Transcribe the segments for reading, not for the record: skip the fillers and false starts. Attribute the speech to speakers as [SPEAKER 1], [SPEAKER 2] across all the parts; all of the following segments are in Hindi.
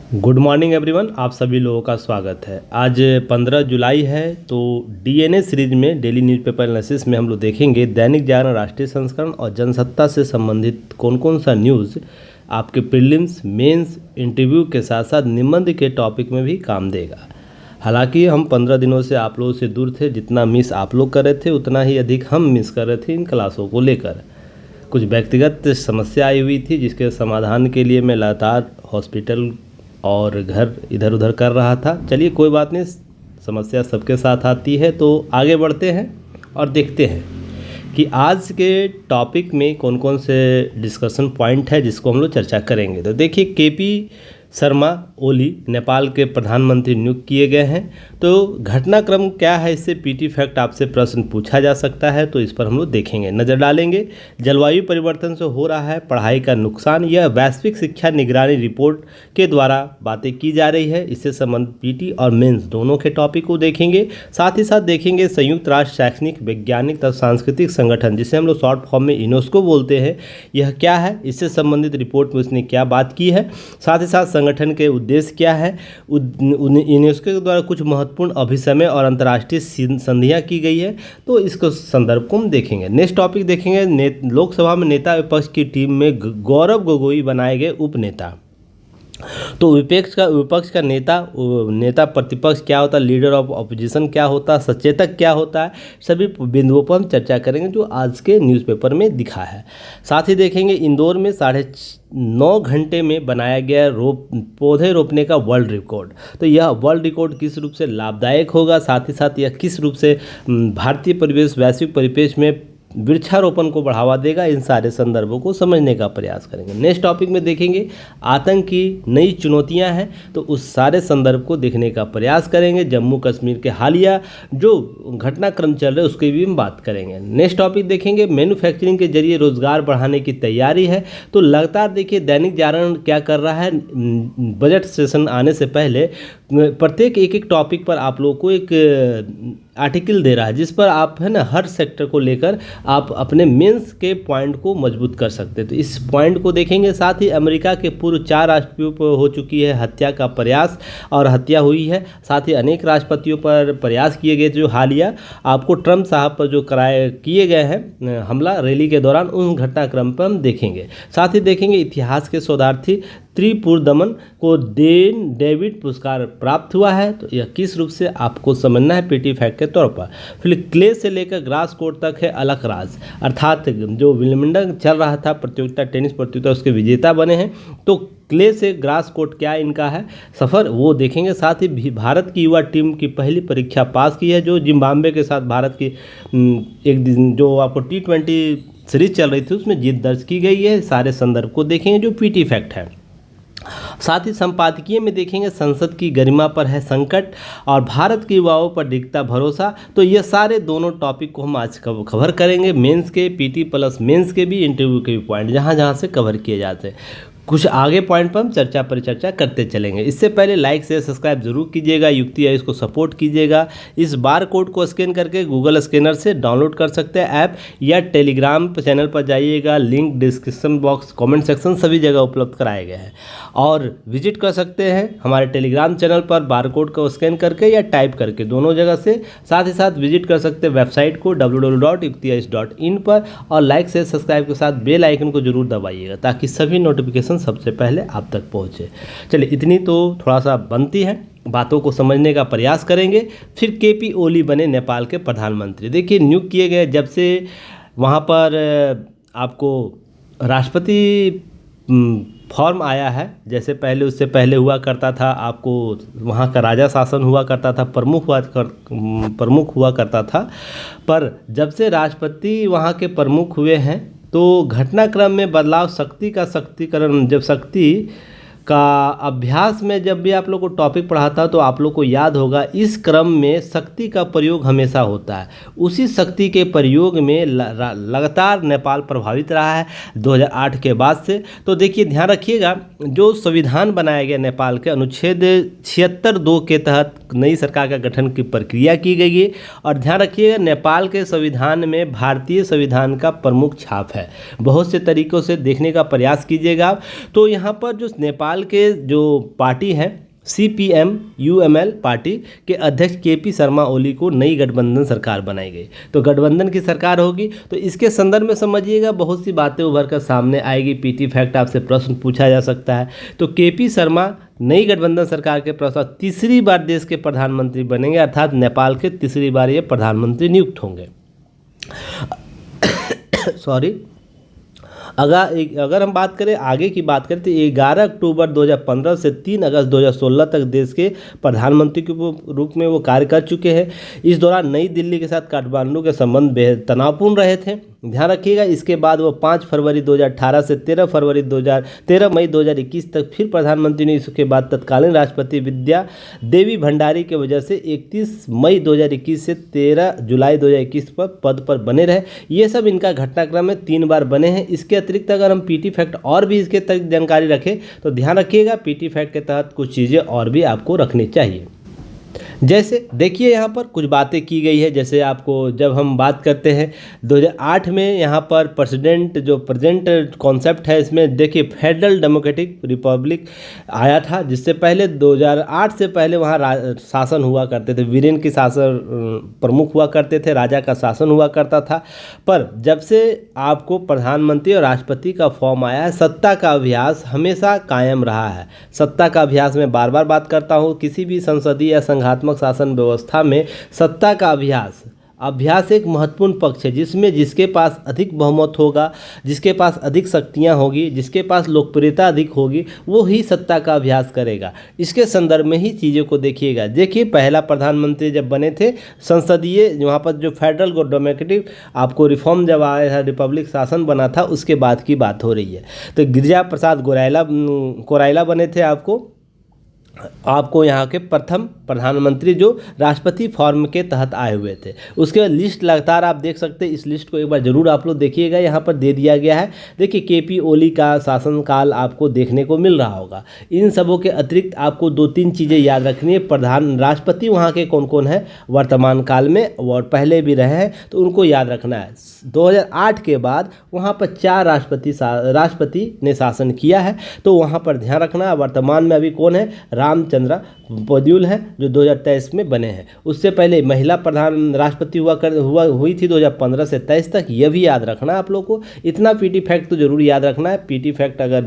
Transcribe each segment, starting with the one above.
[SPEAKER 1] गुड मॉर्निंग एवरीवन, आप सभी लोगों का स्वागत है। आज 15 जुलाई है, तो डीएनए सीरीज में डेली न्यूज़पेपर एनालिसिस में हम लोग देखेंगे दैनिक जागरण, राष्ट्रीय संस्करण और जनसत्ता से संबंधित कौन कौन सा न्यूज़ आपके प्रीलिम्स, मेंस, इंटरव्यू के साथ साथ निबंध के टॉपिक में भी काम देगा। हालांकि हम 15 दिनों से आप लोगों से दूर थे, जितना मिस आप लोग कर रहे थे उतना ही अधिक हम मिस कर रहे थे इन क्लासों को लेकर। कुछ व्यक्तिगत समस्या आई हुई थी जिसके समाधान के लिए मैं लगातार हॉस्पिटल और घर इधर उधर कर रहा था। चलिए कोई बात नहीं, समस्या सबके साथ आती है, तो आगे बढ़ते हैं और देखते हैं कि आज के टॉपिक में कौन कौन से डिस्कशन पॉइंट है जिसको हम लोग चर्चा करेंगे। तो देखिए, केपी शर्मा ओली नेपाल के प्रधानमंत्री नियुक्त किए गए हैं। तो घटनाक्रम क्या है, इससे पीटी फैक्ट आपसे प्रश्न पूछा जा सकता है, तो इस पर हम लोग देखेंगे, नज़र डालेंगे। जलवायु परिवर्तन से हो रहा है पढ़ाई का नुकसान, यह वैश्विक शिक्षा निगरानी रिपोर्ट के द्वारा बातें की जा रही है। इससे संबंधित पीटी और मेंस दोनों के टॉपिक को देखेंगे। साथ ही साथ देखेंगे संयुक्त राष्ट्र शैक्षणिक, वैज्ञानिक तथा सांस्कृतिक संगठन, जिसे हम लोग शॉर्ट फॉर्म में यूनेस्को बोलते हैं, यह क्या है, इससे संबंधित रिपोर्ट में उसने क्या बात की है। साथ ही साथ संगठन के उद्देश्य क्या है, यूनेस्को के द्वारा कुछ महत्वपूर्ण अभिसमय और अंतर्राष्ट्रीय संधियां की गई है, तो इसको संदर्भ को हम देखेंगे। नेक्स्ट टॉपिक देखेंगे, लोकसभा में नेता विपक्ष की टीम में गौरव गोगोई बनाए गए उपनेता। तो विपक्ष का नेता प्रतिपक्ष क्या होता है, लीडर ऑफ ऑपोजिशन क्या होता है, सचेतक क्या होता है, सभी बिंदुओं पर हम चर्चा करेंगे जो आज के न्यूज़पेपर में दिखा है। साथ ही देखेंगे इंदौर में 9.5 घंटे में बनाया गया पौधे रोपने का वर्ल्ड रिकॉर्ड। तो यह वर्ल्ड रिकॉर्ड किस रूप से लाभदायक होगा, साथ ही साथ यह किस रूप से भारतीय परिवेश, वैश्विक परिवेश में वृक्षारोपण को बढ़ावा देगा, इन सारे संदर्भों को समझने का प्रयास करेंगे। नेक्स्ट टॉपिक में देखेंगे आतंक की नई चुनौतियां हैं, तो उस सारे संदर्भ को देखने का प्रयास करेंगे। जम्मू कश्मीर के हालिया जो घटनाक्रम चल रहे हैं उसकी भी हम बात करेंगे। नेक्स्ट टॉपिक देखेंगे मैन्युफैक्चरिंग के जरिए रोजगार बढ़ाने की तैयारी है। तो लगातार देखिए दैनिक जागरण क्या कर रहा है, बजट सेशन आने से पहले प्रत्येक एक टॉपिक पर आप लोगों को एक आर्टिकल दे रहा है, जिस पर आप है ना हर सेक्टर को लेकर आप अपने मेंस के पॉइंट को मजबूत कर सकते हैं। तो इस पॉइंट को देखेंगे। साथ ही अमेरिका के पूर्व 4 राष्ट्रपतियों पर हो चुकी है हत्या का प्रयास और हत्या हुई है। साथ ही अनेक राष्ट्रपतियों पर प्रयास किए गए जो हालिया आपको ट्रंप साहब पर जो किए गए हैं हमला रैली के दौरान, उन घटनाक्रम पर हम देखेंगे। साथ ही देखेंगे इतिहास के शोधार्थी त्रिपुरदमन को डेविड पुरस्कार प्राप्त हुआ है। तो यह किस रूप से आपको समझना है पीटी फैक्ट के तौर पर। फिर क्ले से लेकर ग्रास कोर्ट तक है अलग राज, अर्थात जो विंबलडन चल रहा था प्रतियोगिता, टेनिस प्रतियोगिता, उसके विजेता बने हैं। तो क्ले से ग्रास कोर्ट क्या इनका है सफ़र, वो देखेंगे। साथ ही भारत की युवा टीम की पहली परीक्षा पास की है, जो जिम्बाब्वे के साथ भारत की एक दिन जो आपको T20 सीरीज चल रही थी उसमें जीत दर्ज की गई है। सारे संदर्भ को देखेंगे जो पीटी फैक्ट है। साथ ही संपादकीय में देखेंगे संसद की गरिमा पर है संकट और भारत के युवाओं पर दिखता भरोसा। तो ये सारे दोनों टॉपिक को हम आज कवर करेंगे, मेंस के, पीटी प्लस मेंस के भी, इंटरव्यू के भी पॉइंट जहाँ जहाँ से कवर किए जाते हैं। कुछ आगे पॉइंट पर हम परिचर्चा करते चलेंगे। इससे पहले लाइक से सब्सक्राइब जरूर कीजिएगा, युक्ति है इसको सपोर्ट कीजिएगा। इस बार कोड को स्कैन करके गूगल स्कैनर से डाउनलोड कर सकते हैं ऐप, या टेलीग्राम चैनल पर जाइएगा, link description box, comment section सभी जगह उपलब्ध कराए गए हैं। और विजिट कर सकते हैं हमारे टेलीग्राम चैनल पर बार कोड को स्कैन करके या टाइप करके, दोनों जगह से। साथ ही साथ विजिट कर सकते हैं वेबसाइट को www.yuktiais.in पर, और लाइक से सब्सक्राइब के साथ बेल आइकन को जरूर दबाइएगा ताकि सभी नोटिफिकेशन सबसे पहले आप तक पहुंचे। चलिए इतनी तो थोड़ा सा बनती है, बातों को समझने का प्रयास करेंगे। फिर केपी ओली बने नेपाल के प्रधानमंत्री। देखिए नियुक्त किए गए जब से वहाँ पर आपको राष्ट्रपति फॉर्म आया है, जैसे पहले उससे पहले हुआ करता था आपको वहाँ का राजा शासन हुआ करता था, प्रमुख हुआ करता था। पर जब से राष्ट्रपति वहाँ के प्रमुख हुए हैं तो घटनाक्रम में बदलाव, शक्ति का शक्तिकरण, जब शक्ति का अभ्यास में जब भी आप लोग को टॉपिक पढ़ाता तो आप लोग को याद होगा इस क्रम में शक्ति का प्रयोग हमेशा होता है। उसी शक्ति के प्रयोग में लगातार नेपाल प्रभावित रहा है 2008 के बाद से। तो देखिए ध्यान रखिएगा, जो संविधान बनाया गया नेपाल के अनुच्छेद 76(2) के तहत नई सरकार का गठन की प्रक्रिया की गई है। और ध्यान रखिएगा नेपाल के संविधान में भारतीय संविधान का प्रमुख छाप है। बहुत से तरीक़ों से देखने का प्रयास कीजिएगा। तो यहाँ पर जो नेपाल नेपाल के जो पार्टी है CPM UML पार्टी के अध्यक्ष KP शर्मा ओली को नई गठबंधन सरकार बनाई गई। तो गठबंधन की सरकार होगी, तो इसके संदर्भ में समझिएगा बहुत सी बातें उभर कर सामने आएगी। PT फैक्ट आपसे प्रश्न पूछा जा सकता है। तो KP शर्मा नई गठबंधन सरकार के प्रस्ताव तीसरी बार देश के प्रधानमंत्री बनेंगे, अर्थात नेपाल के तीसरी बार ये प्रधानमंत्री नियुक्त होंगे। सॉरी, अगर हम बात करें आगे की बात करें तो 11 अक्टूबर 2015 से 3 अगस्त 2016 तक देश के प्रधानमंत्री के रूप में वो कार्य कर चुके हैं। इस दौरान नई दिल्ली के साथ काठमांडू के संबंध बेहद तनावपूर्ण रहे थे, ध्यान रखिएगा। इसके बाद वो 5 फरवरी 2018 से 13 मई 2021 तक फिर प्रधानमंत्री ने। इसके बाद तत्कालीन राष्ट्रपति विद्या देवी भंडारी के वजह से 31 मई 2021 से 13 जुलाई 2021 पर पद पर बने रहे। ये सब इनका घटनाक्रम में 3 बार बने हैं। इसके अतिरिक्त अगर हम PT फैक्ट और भी इसके तक जानकारी रखें तो ध्यान रखिएगा PT फैक्ट के तहत कुछ चीज़ें और भी आपको रखनी चाहिए। जैसे देखिए यहाँ पर कुछ बातें की गई है। जैसे आपको जब हम बात करते हैं 2008 में यहाँ पर प्रेजेंट कॉन्सेप्ट है, इसमें देखिए फेडरल डेमोक्रेटिक रिपब्लिक आया था, जिससे पहले 2008 से पहले वहाँ शासन हुआ करते थे, वीरेन की शासन प्रमुख हुआ करते थे, राजा का शासन हुआ करता था। पर जब से आपको प्रधानमंत्री और राष्ट्रपति का फॉर्म आया है, सत्ता का अभ्यास हमेशा कायम रहा है। सत्ता का अभ्यास में बार बार बात करता हूँ, किसी भी संसदीय या संघात्मक शासन व्यवस्था में सत्ता का अभ्यास एक महत्वपूर्ण पक्ष है, जिसमें जिसके पास अधिक बहुमत होगा, जिसके पास अधिक शक्तियां होगी, जिसके पास लोकप्रियता अधिक होगी, वो ही सत्ता का अभ्यास करेगा। इसके संदर्भ में ही चीज़ों को देखिएगा। देखिए पहला प्रधानमंत्री जब बने थे संसदीय, वहाँ पर जो फेडरल डेमोक्रेटिक आपको रिफॉर्म जब आया था, रिपब्लिक शासन बना था, उसके बाद की बात हो रही है। तो गिरिजा प्रसाद कोराइला बने थे आपको यहाँ के प्रथम प्रधानमंत्री जो राष्ट्रपति फॉर्म के तहत आए हुए थे। उसके बाद लिस्ट लगातार आप देख सकते हैं, इस लिस्ट को एक बार जरूर आप लोग देखिएगा, यहाँ पर दे दिया गया है। देखिए KP ओली का शासनकाल आपको देखने को मिल रहा होगा। इन सबों के अतिरिक्त आपको 2-3 चीज़ें याद रखनी है। राष्ट्रपति वहाँ के कौन कौन है वर्तमान काल में और पहले भी रहे हैं, तो उनको याद रखना है। 2008 के बाद वहाँ पर 4 राष्ट्रपति ने शासन किया है, तो वहाँ पर ध्यान रखना। वर्तमान में अभी कौन है? रामचंद्र पौड्यूल है, जो 2023 में बने हैं। उससे पहले महिला प्रधान राष्ट्रपति हुई थी 2015 से 23 तक। यह भी याद रखना है आप लोगों को। इतना PT फैक्ट तो जरूर याद रखना है। PT फैक्ट अगर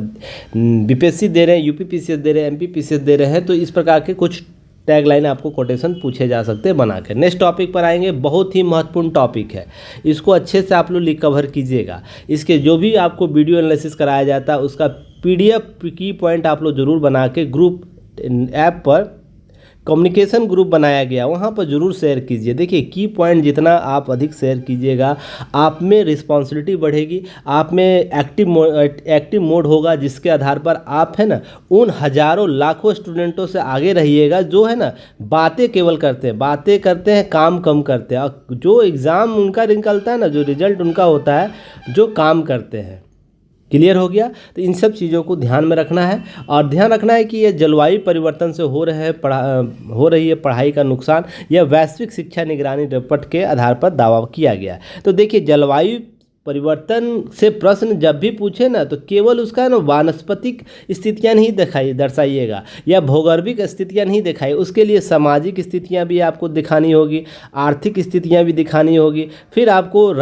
[SPEAKER 1] BPSC दे रहे हैं, UPPCS दे रहे हैं, MPPCS दे रहे हैं, तो इस प्रकार के कुछ टैगलाइन आपको कोटेशन पूछे जा सकते हैं बना कर। नेक्स्ट टॉपिक पर आएंगे, बहुत ही महत्वपूर्ण टॉपिक है, इसको अच्छे से आप लोग कवर कीजिएगा। इसके जो भी आपको वीडियो एनालिसिस कराया जाता है उसका PDF की पॉइंट आप लोग जरूर बना के ग्रुप ऐप पर कम्युनिकेशन ग्रुप बनाया गया, वहाँ पर जरूर शेयर कीजिए। देखिए की पॉइंट जितना आप अधिक शेयर कीजिएगा, आप में रिस्पॉन्सिबिलिटी बढ़ेगी, आप में एक्टिव मोड होगा, जिसके आधार पर आप है ना उन हजारों लाखों स्टूडेंटों से आगे रहिएगा जो है ना बातें केवल बातें करते हैं, काम कम करते हैं। और जो एग्ज़ाम उनका निकलता है ना, जो रिजल्ट उनका होता है, जो काम करते हैं। क्लियर हो गया? तो इन सब चीज़ों को ध्यान में रखना है, और ध्यान रखना है कि ये जलवायु परिवर्तन से हो रही है पढ़ाई का नुकसान, यह वैश्विक शिक्षा निगरानी रिपोर्ट के आधार पर दावा किया गया। तो देखिए जलवायु परिवर्तन से प्रश्न जब भी पूछे ना, तो केवल उसका ना वानस्पतिक स्थितियाँ नहीं दर्शाइएगा या भौगोलिक स्थितियाँ नहीं दिखाई, उसके लिए सामाजिक स्थितियाँ भी आपको दिखानी होगी, आर्थिक स्थितियाँ भी दिखानी होगी, फिर आपको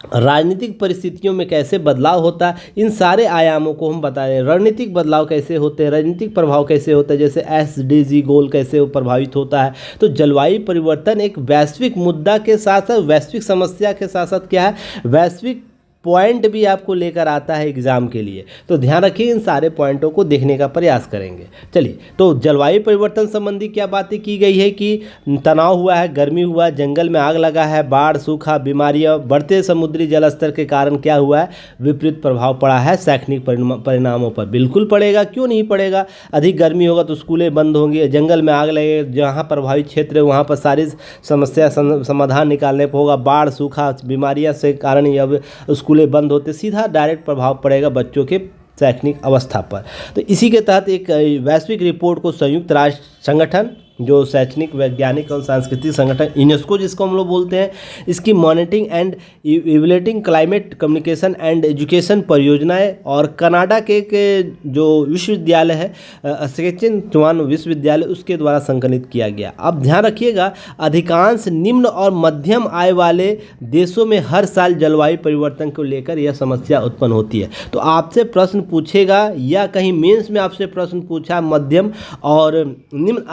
[SPEAKER 1] राजनीतिक परिस्थितियों में कैसे बदलाव होता है, इन सारे आयामों को हम बता रहे हैं। रणनीतिक बदलाव कैसे होते हैं, राजनीतिक प्रभाव कैसे होता है, जैसे SDG गोल कैसे प्रभावित होता है। तो जलवायु परिवर्तन एक वैश्विक मुद्दा के साथ साथ वैश्विक समस्या के साथ साथ क्या है, वैश्विक पॉइंट भी आपको लेकर आता है एग्जाम के लिए। तो ध्यान रखिए, इन सारे पॉइंटों को देखने का प्रयास करेंगे। चलिए, तो जलवायु परिवर्तन संबंधी क्या बातें की गई है कि तनाव हुआ है, गर्मी हुआ है, जंगल में आग लगा है, बाढ़, सूखा, बीमारियां, बढ़ते समुद्री जल स्तर के कारण क्या हुआ है, विपरीत प्रभाव पड़ा है शैक्षणिक परिणामों पर। बिल्कुल पड़ेगा, क्यों नहीं पड़ेगा। अधिक गर्मी होगा तो स्कूलें बंद होंगी, जंगल में आग लगे, जहाँ प्रभावित क्षेत्र है वहाँ पर सारी समस्या समाधान निकालने पर होगा। बाढ़, सूखा, बीमारियाँ से कारण अब स्कूलें बंद होते, सीधा डायरेक्ट प्रभाव पड़ेगा बच्चों के शैक्षणिक अवस्था पर। तो इसी के तहत एक वैश्विक रिपोर्ट को संयुक्त राष्ट्र संगठन जो शैक्षणिक, वैज्ञानिक और सांस्कृतिक संगठन यूनेस्को जिसको हम लोग बोलते हैं, इसकी monitoring and evaluating climate communication and education परियोजनाएं, और कनाडा के जो विश्वविद्यालय है सस्केचुआन विश्वविद्यालय, उसके द्वारा संकलित किया गया। अब ध्यान रखिएगा, अधिकांश निम्न और मध्यम आय वाले देशों में हर साल जलवायु परिवर्तन को लेकर यह समस्या उत्पन्न होती है। तो आपसे प्रश्न पूछेगा या कहीं मेंस में आपसे प्रश्न पूछा मध्यम और निम्न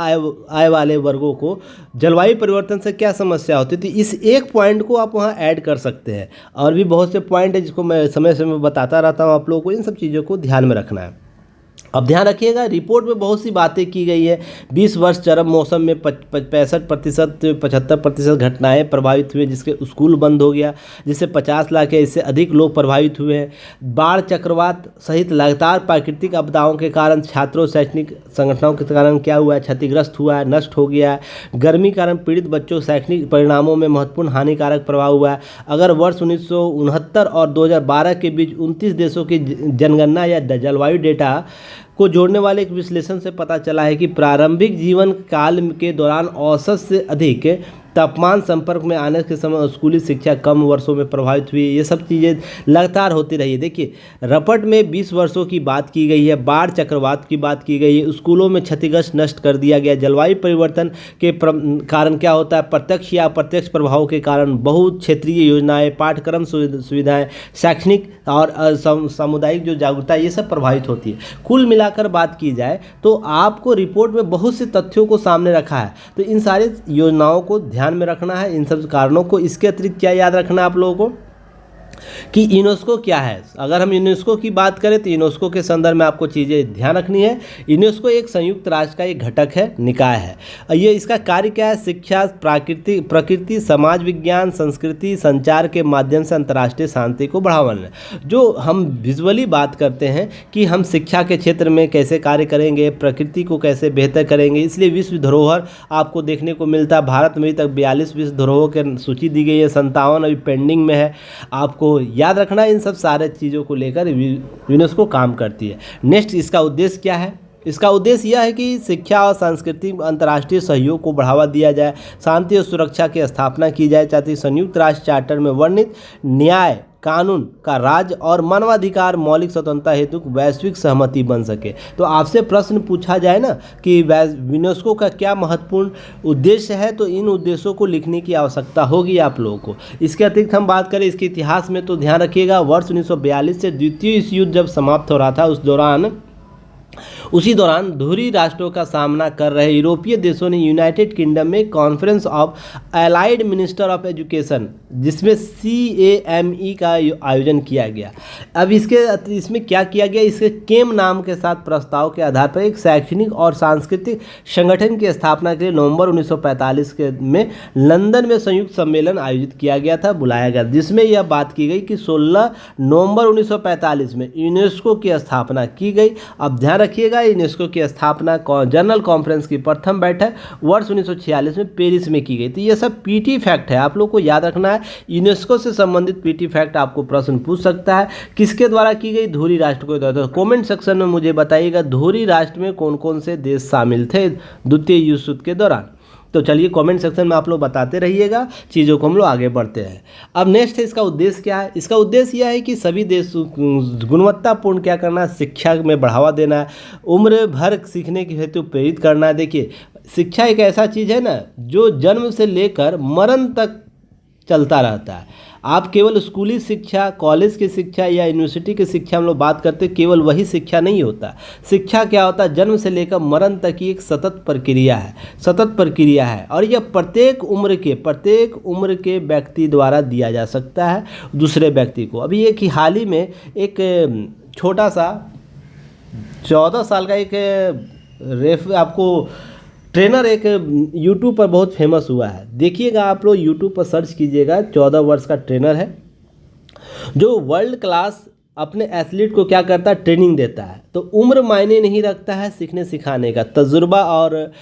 [SPEAKER 1] आय वाले वर्गों को जलवायु परिवर्तन से क्या समस्या होती है, तो इस एक पॉइंट को आप वहाँ ऐड कर सकते हैं। और भी बहुत से पॉइंट है जिसको मैं समय समय बताता रहता हूँ, आप लोगों को इन सब चीज़ों को ध्यान में रखना है। अब ध्यान रखिएगा, रिपोर्ट में बहुत सी बातें की गई है। 20 वर्ष चरम मौसम में 65% 75% घटनाएं प्रभावित हुए, जिसके स्कूल बंद हो गया, जिससे 50 लाख या इससे अधिक लोग प्रभावित हुए हैं। बाढ़, चक्रवात सहित लगातार प्राकृतिक आपदाओं के कारण छात्रों, शैक्षणिक संगठनों के कारण क्या हुआ है, क्षतिग्रस्त हुआ है, नष्ट हो गया है। गर्मी कारण पीड़ित बच्चों शैक्षणिक परिणामों में महत्वपूर्ण हानिकारक प्रभाव हुआ है। अगर वर्ष 1969 और 2012 के बीच 29 देशों की जनगणना या जलवायु डेटा को जोड़ने वाले एक विश्लेषण से पता चला है कि प्रारंभिक जीवन काल के दौरान औसत से अधिक तापमान संपर्क में आने के समय स्कूली शिक्षा कम वर्षों में प्रभावित हुई। ये सब चीज़ें लगातार होती रही है। देखिए, रपट में 20 वर्षों की बात की गई है, बाढ़, चक्रवात की बात की गई है, स्कूलों में क्षतिग्रस्त नष्ट कर दिया गया। जलवायु परिवर्तन के कारण क्या होता है, प्रत्यक्ष या अप्रत्यक्ष प्रभाव के कारण बहुत क्षेत्रीय योजनाएं, पाठ्यक्रम सुविधाएं, शैक्षणिक और सामुदायिक जो जागरूकता, ये सब प्रभावित होती है। कुल मिलाकर बात की जाए तो आपको रिपोर्ट में बहुत से तथ्यों को सामने रखा है, तो इन सारी योजनाओं को ध्यान में रखना है, इन सब कारणों को। इसके अतिरिक्त क्या याद रखना है आप लोगों को कि यूनेस्को क्या है। अगर हम यूनेस्को की बात करें तो यूनेस्को के संदर्भ में आपको चीज़ें ध्यान रखनी है। यूनेस्को एक संयुक्त राष्ट्र का एक घटक है, निकाय है। ये इसका कार्य क्या है, शिक्षा, प्रकृति, समाज विज्ञान, संस्कृति, संचार के माध्यम से अंतर्राष्ट्रीय शांति को बढ़ावा देना। जो हम विजुअली बात करते हैं कि हम शिक्षा के क्षेत्र में कैसे कार्य करेंगे, प्रकृति को कैसे बेहतर करेंगे, इसलिए विश्व धरोहर आपको देखने को मिलता है। भारत में अभी तक 42 विश्व धरोहर की सूची दी गई है, 57 अभी पेंडिंग में है। आपको याद रखना इन सब सारे चीज़ों को लेकर यूनेस्को काम करती है। नेक्स्ट, इसका उद्देश्य क्या है? इसका उद्देश्य यह है कि शिक्षा और सांस्कृतिक अंतर्राष्ट्रीय सहयोग को बढ़ावा दिया जाए, शांति और सुरक्षा की स्थापना की जाए, ताकि संयुक्त राष्ट्र चार्टर में वर्णित न्याय, कानून का राज और मानवाधिकार मौलिक स्वतंत्रता हेतु वैश्विक सहमति बन सके। तो आपसे प्रश्न पूछा जाए ना कि यूनेस्को का क्या महत्वपूर्ण उद्देश्य है, तो इन उद्देश्यों को लिखने की आवश्यकता होगी आप लोगों को। इसके अतिरिक्त हम बात करें इसके इतिहास में, तो ध्यान रखिएगा, वर्ष 1942 से द्वितीय विश्व युद्ध जब समाप्त हो रहा था, उसी दौरान धुरी राष्ट्रों का सामना कर रहे यूरोपीय देशों ने यूनाइटेड किंगडम में conference of allied minister of education, जिसमें CAME का आयोजन किया गया। अब इसमें क्या किया गया, इसके केम नाम के साथ प्रस्ताव के आधार पर एक शैक्षणिक और सांस्कृतिक संगठन की स्थापना के लिए नवंबर 1945 में लंदन में संयुक्त सम्मेलन आयोजित किया गया था, बुलाया गया, जिसमें यह बात की गई कि 16 नवंबर 1945 में यूनेस्को की स्थापना की गई। अब ध्यान रखिएगा, यूनेस्को की स्थापना जनरल कॉन्फ्रेंस की प्रथम बैठक वर्ष 1946 में पेरिस में की गई। तो ये सब पीटी फैक्ट है, आप लोग को याद रखना है। यूनेस्को से संबंधित पीटी फैक्ट आपको प्रश्न पूछ सकता है। किसके द्वारा की गई? धुरी राष्ट्र को द्वारा। तो कमेंट सेक्शन में मुझे बताइएगा धुरी राष्ट्र में कौन कौन से देश शामिल थे द्वितीय विश्व युद्ध के दौरान। तो चलिए कमेंट सेक्शन में आप लोग बताते रहिएगा, चीज़ों को हम लोग आगे बढ़ते हैं। अब नेक्स्ट है, इसका उद्देश्य क्या है? इसका उद्देश्य यह है कि सभी देश गुणवत्तापूर्ण क्या करना है, शिक्षा में बढ़ावा देना है, उम्र भर सीखने के हेतु प्रेरित करना है। देखिए, शिक्षा एक ऐसा चीज़ है ना जो जन्म से लेकर मरण तक चलता रहता है। आप केवल स्कूली शिक्षा, कॉलेज की शिक्षा या यूनिवर्सिटी की शिक्षा हम लोग बात करते हैं, केवल वही शिक्षा नहीं होता। शिक्षा क्या होता है? जन्म से लेकर मरण तक की एक सतत प्रक्रिया है, और यह प्रत्येक उम्र के व्यक्ति द्वारा दिया जा सकता है दूसरे व्यक्ति को। अभी एक ही हाल ही में एक छोटा सा 14 साल का एक आपको ट्रेनर एक यूट्यूब पर बहुत फेमस हुआ है। देखिएगा, आप लोग यूट्यूब पर सर्च कीजिएगा, 14 वर्ष का ट्रेनर है जो वर्ल्ड क्लास अपने एथलीट को क्या करता है, ट्रेनिंग देता है। तो उम्र मायने नहीं रखता है सीखने सिखाने का, तजुर्बा और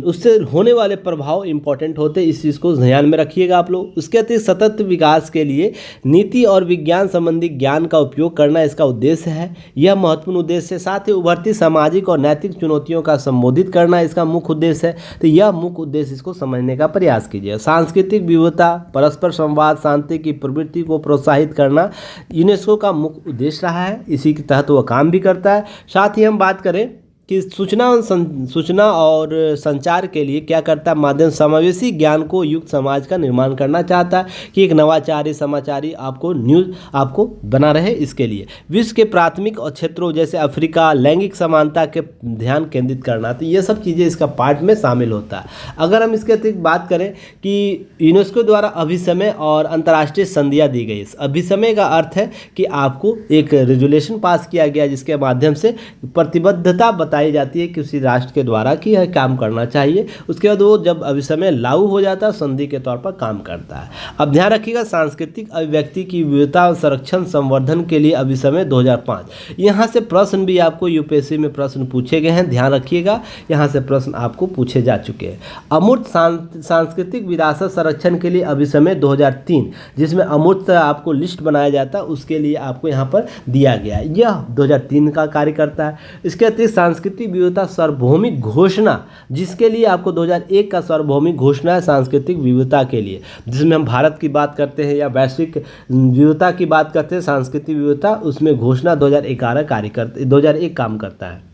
[SPEAKER 1] उससे होने वाले प्रभाव इंपॉर्टेंट होते हैं। इस चीज़ को ध्यान में रखिएगा आप लोग। उसके अतिरिक्त सतत विकास के लिए नीति और विज्ञान संबंधी ज्ञान का उपयोग करना इसका उद्देश्य है। यह महत्वपूर्ण उद्देश्य है। साथ ही उभरती सामाजिक और नैतिक चुनौतियों का संबोधित करना इसका मुख्य उद्देश्य है। तो यह मुख्य उद्देश्य इसको समझने का प्रयास कीजिए। सांस्कृतिक विविधता, परस्पर संवाद, शांति की प्रवृत्ति को प्रोत्साहित करना यूनेस्को का मुख्य उद्देश्य रहा है। इसी के तहत वह काम भी करता है। साथ ही हम बात करें कि सूचना और संचार के लिए क्या करता है, माध्यम समावेशी ज्ञान को युक्त समाज का निर्माण करना चाहता है कि एक नवाचारी समाचारी आपको न्यूज़ आपको बना रहे। इसके लिए विश्व के प्राथमिक और क्षेत्रों जैसे अफ्रीका, लैंगिक समानता के ध्यान केंद्रित करना, तो ये सब चीज़ें इसका पार्ट में शामिल होता है। अगर हम इसके अतिरिक्त बात करें कि यूनेस्को द्वारा अभिसमय और अंतर्राष्ट्रीय संधियाँ दी गई। अभिसमय का अर्थ है कि आपको एक रेजुलेशन पास किया गया जिसके माध्यम से प्रतिबद्धता बताई जाती है कि उसी राष्ट्र के द्वारा कि यह काम करना चाहिए। उसके बाद वो जब अभिसमय लागू हो जाता है संधि के तौर पर काम करता है। अब ध्यान रखिएगा, सांस्कृतिक अभिव्यक्ति की विविधता और संरक्षण संवर्धन के लिए अभिसमय 2005। यहाँ से प्रश्न भी आपको यूपीएससी में प्रश्न पूछे गए हैं, ध्यान रखिएगा, यहाँ से प्रश्न आपको पूछे जा चुके हैं। अमूर्त सांस्कृतिक विरासत संरक्षण के लिए अभिसमय 2003, जिसमें अमूर्त आपको लिस्ट बनाया जाता है, उसके लिए आपको यहाँ पर दिया गया है। यह 2003 का कार्य करता है। इसके अतिरिक्त सांस्कृतिक विविधता सार्वभौमिक घोषणा, जिसके लिए आपको 2001 का सार्वभौमिक घोषणा है सांस्कृतिक विविधता के लिए, जिसमें हम भारत की बात करते हैं या वैश्विक विविधता की बात करते हैं सांस्कृतिक विविधता, उसमें घोषणा 2001 काम करता है।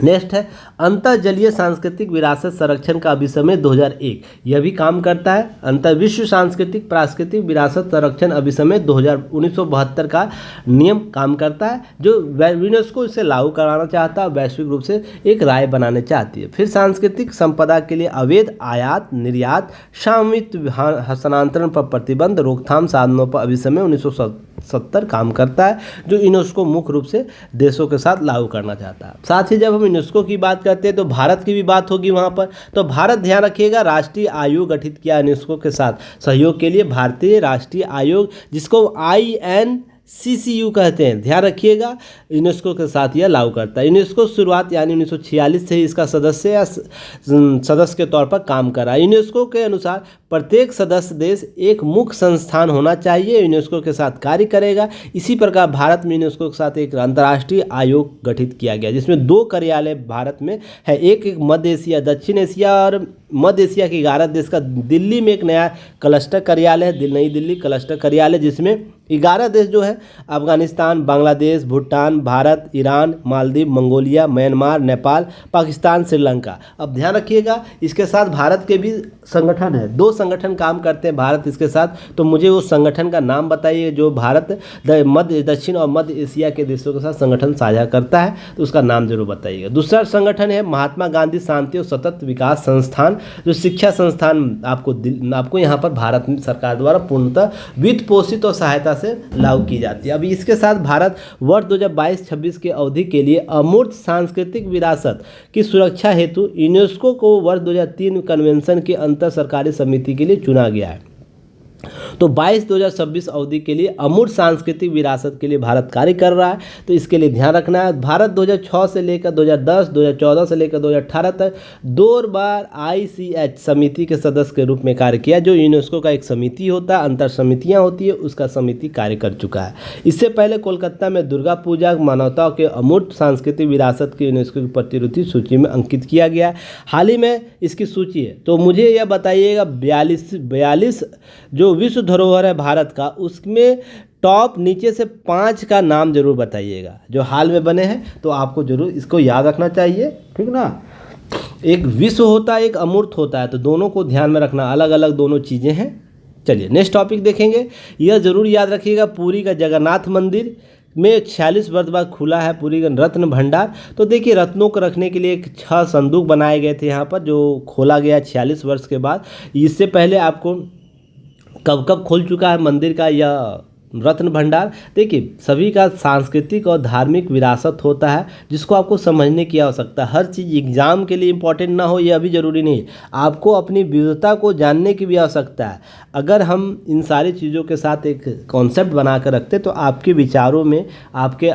[SPEAKER 1] नेक्स्ट है अंतर्जलीय सांस्कृतिक विरासत संरक्षण का अभिसमय 2001, यह भी काम करता है। अंतर विश्व सांस्कृतिक प्राकृतिक विरासत संरक्षण अभिसमय 1972 का नियम काम करता है, जो यूनेस्को इसे लागू कराना चाहता है, वैश्विक रूप से एक राय बनाने चाहती है। फिर सांस्कृतिक संपदा के लिए अवैध आयात निर्यात, स्वामित्व हस्तांतरण पर प्रतिबंध, रोकथाम साधनों पर अभिसमय 1970 काम करता है, जो यूनेस्को मुख्य रूप से देशों के साथ लागू करना चाहता है। साथ ही जब हम यूनेस्को की बात करते हैं तो भारत की भी बात होगी वहाँ पर। तो भारत, ध्यान रखिएगा, राष्ट्रीय आयोग गठित किया यूनेस्को के साथ सहयोग के लिए, भारतीय राष्ट्रीय आयोग, जिसको INCCU कहते हैं, ध्यान रखिएगा, यूनेस्को के साथ यह लागू करता है। यूनेस्को शुरुआत यानी 1946 से ही इसका सदस्य के तौर पर काम कर रहा है। यूनेस्को के अनुसार प्रत्येक सदस्य देश एक मुख्य संस्थान होना चाहिए, यूनेस्को के साथ कार्य करेगा। इसी प्रकार भारत में यूनेस्को के साथ एक अंतर्राष्ट्रीय आयोग गठित किया गया, जिसमें 2 कार्यालय भारत में है, एक मध्य एशिया, दक्षिण एशिया और मध्य एशिया के 11 देश का। दिल्ली में एक नया क्लस्टर कार्यालय है, नई दिल्ली क्लस्टर कार्यालय, जिसमें 11 देश जो है Afghanistan, Bangladesh, Bhutan, Bharat, Iran, Maldives, Mongolia, Myanmar, Nepal, Pakistan, Sri Lanka. अब ध्यान रखिएगा, इसके साथ भारत के भी संगठन है, 2 संगठन काम करते हैं भारत इसके साथ। तो मुझे उस संगठन का नाम बताइए जो भारत मध्य, दक्षिण और मध्य एशिया के देशों के साथ संगठन साझा करता है, तो उसका नाम जरूर बताइएगा। दूसरा संगठन है महात्मा गांधी शांति और सतत विकास संस्थान, जो शिक्षा संस्थान आपको यहाँ पर भारत सरकार द्वारा पूर्णतः वित्त पोषित और सहायता से लागू की जाती है। अभी इसके साथ भारत वर्ष 2022-26 के अवधि के लिए अमूर्त सांस्कृतिक विरासत की सुरक्षा हेतु यूनेस्को को वर्ष 2003 कन्वेंशन की अंतर सरकारी समिति के लिए चुना गया है। तो 22-2026 अवधि के लिए अमूर्त सांस्कृतिक विरासत के लिए भारत कार्य कर रहा है, तो इसके लिए ध्यान रखना है। भारत 2006 से लेकर 2010, 2014 से लेकर 2018 तक 2 बार ICH समिति के सदस्य के रूप में कार्य किया, जो यूनेस्को का एक समिति होता है, अंतर समितियाँ होती है, उसका समिति कार्य कर चुका है। इससे पहले कोलकाता में दुर्गा पूजा मानवता के अमूर्त सांस्कृतिक विरासत की यूनेस्को की प्रतिनिधि सूची में अंकित किया गया। हाल ही में इसकी सूची है, तो मुझे यह बताइएगा 42 जो विश्व धरोहर है भारत का, उसमें टॉप नीचे से 5 का नाम जरूर बताइएगा जो हाल में बने हैं, तो आपको जरूर इसको याद रखना चाहिए, ठीक ना। एक विश्व होता है, एक अमूर्त होता है, तो दोनों को ध्यान में रखना, अलग अलग दोनों चीज़ें हैं। चलिए नेक्स्ट टॉपिक देखेंगे। यह जरूर याद रखिएगा, पुरी का जगन्नाथ मंदिर में 46 वर्ष बाद खुला है पुरी का रत्न भंडार। तो देखिए, रत्नों को रखने के लिए 6 संदूक बनाए गए थे यहाँ पर, जो खोला गया 46 वर्ष के बाद। इससे पहले आपको कब खुल चुका है मंदिर का, यह रत्न भंडार। देखिए सभी का सांस्कृतिक और धार्मिक विरासत होता है जिसको आपको समझने की आवश्यकता है। हर चीज़ एग्जाम के लिए इम्पोर्टेंट ना हो ये अभी ज़रूरी नहीं है, आपको अपनी विविधता को जानने की भी आवश्यकता है। अगर हम इन सारी चीज़ों के साथ एक कॉन्सेप्ट बना कर रखते तो आपके विचारों में, आपके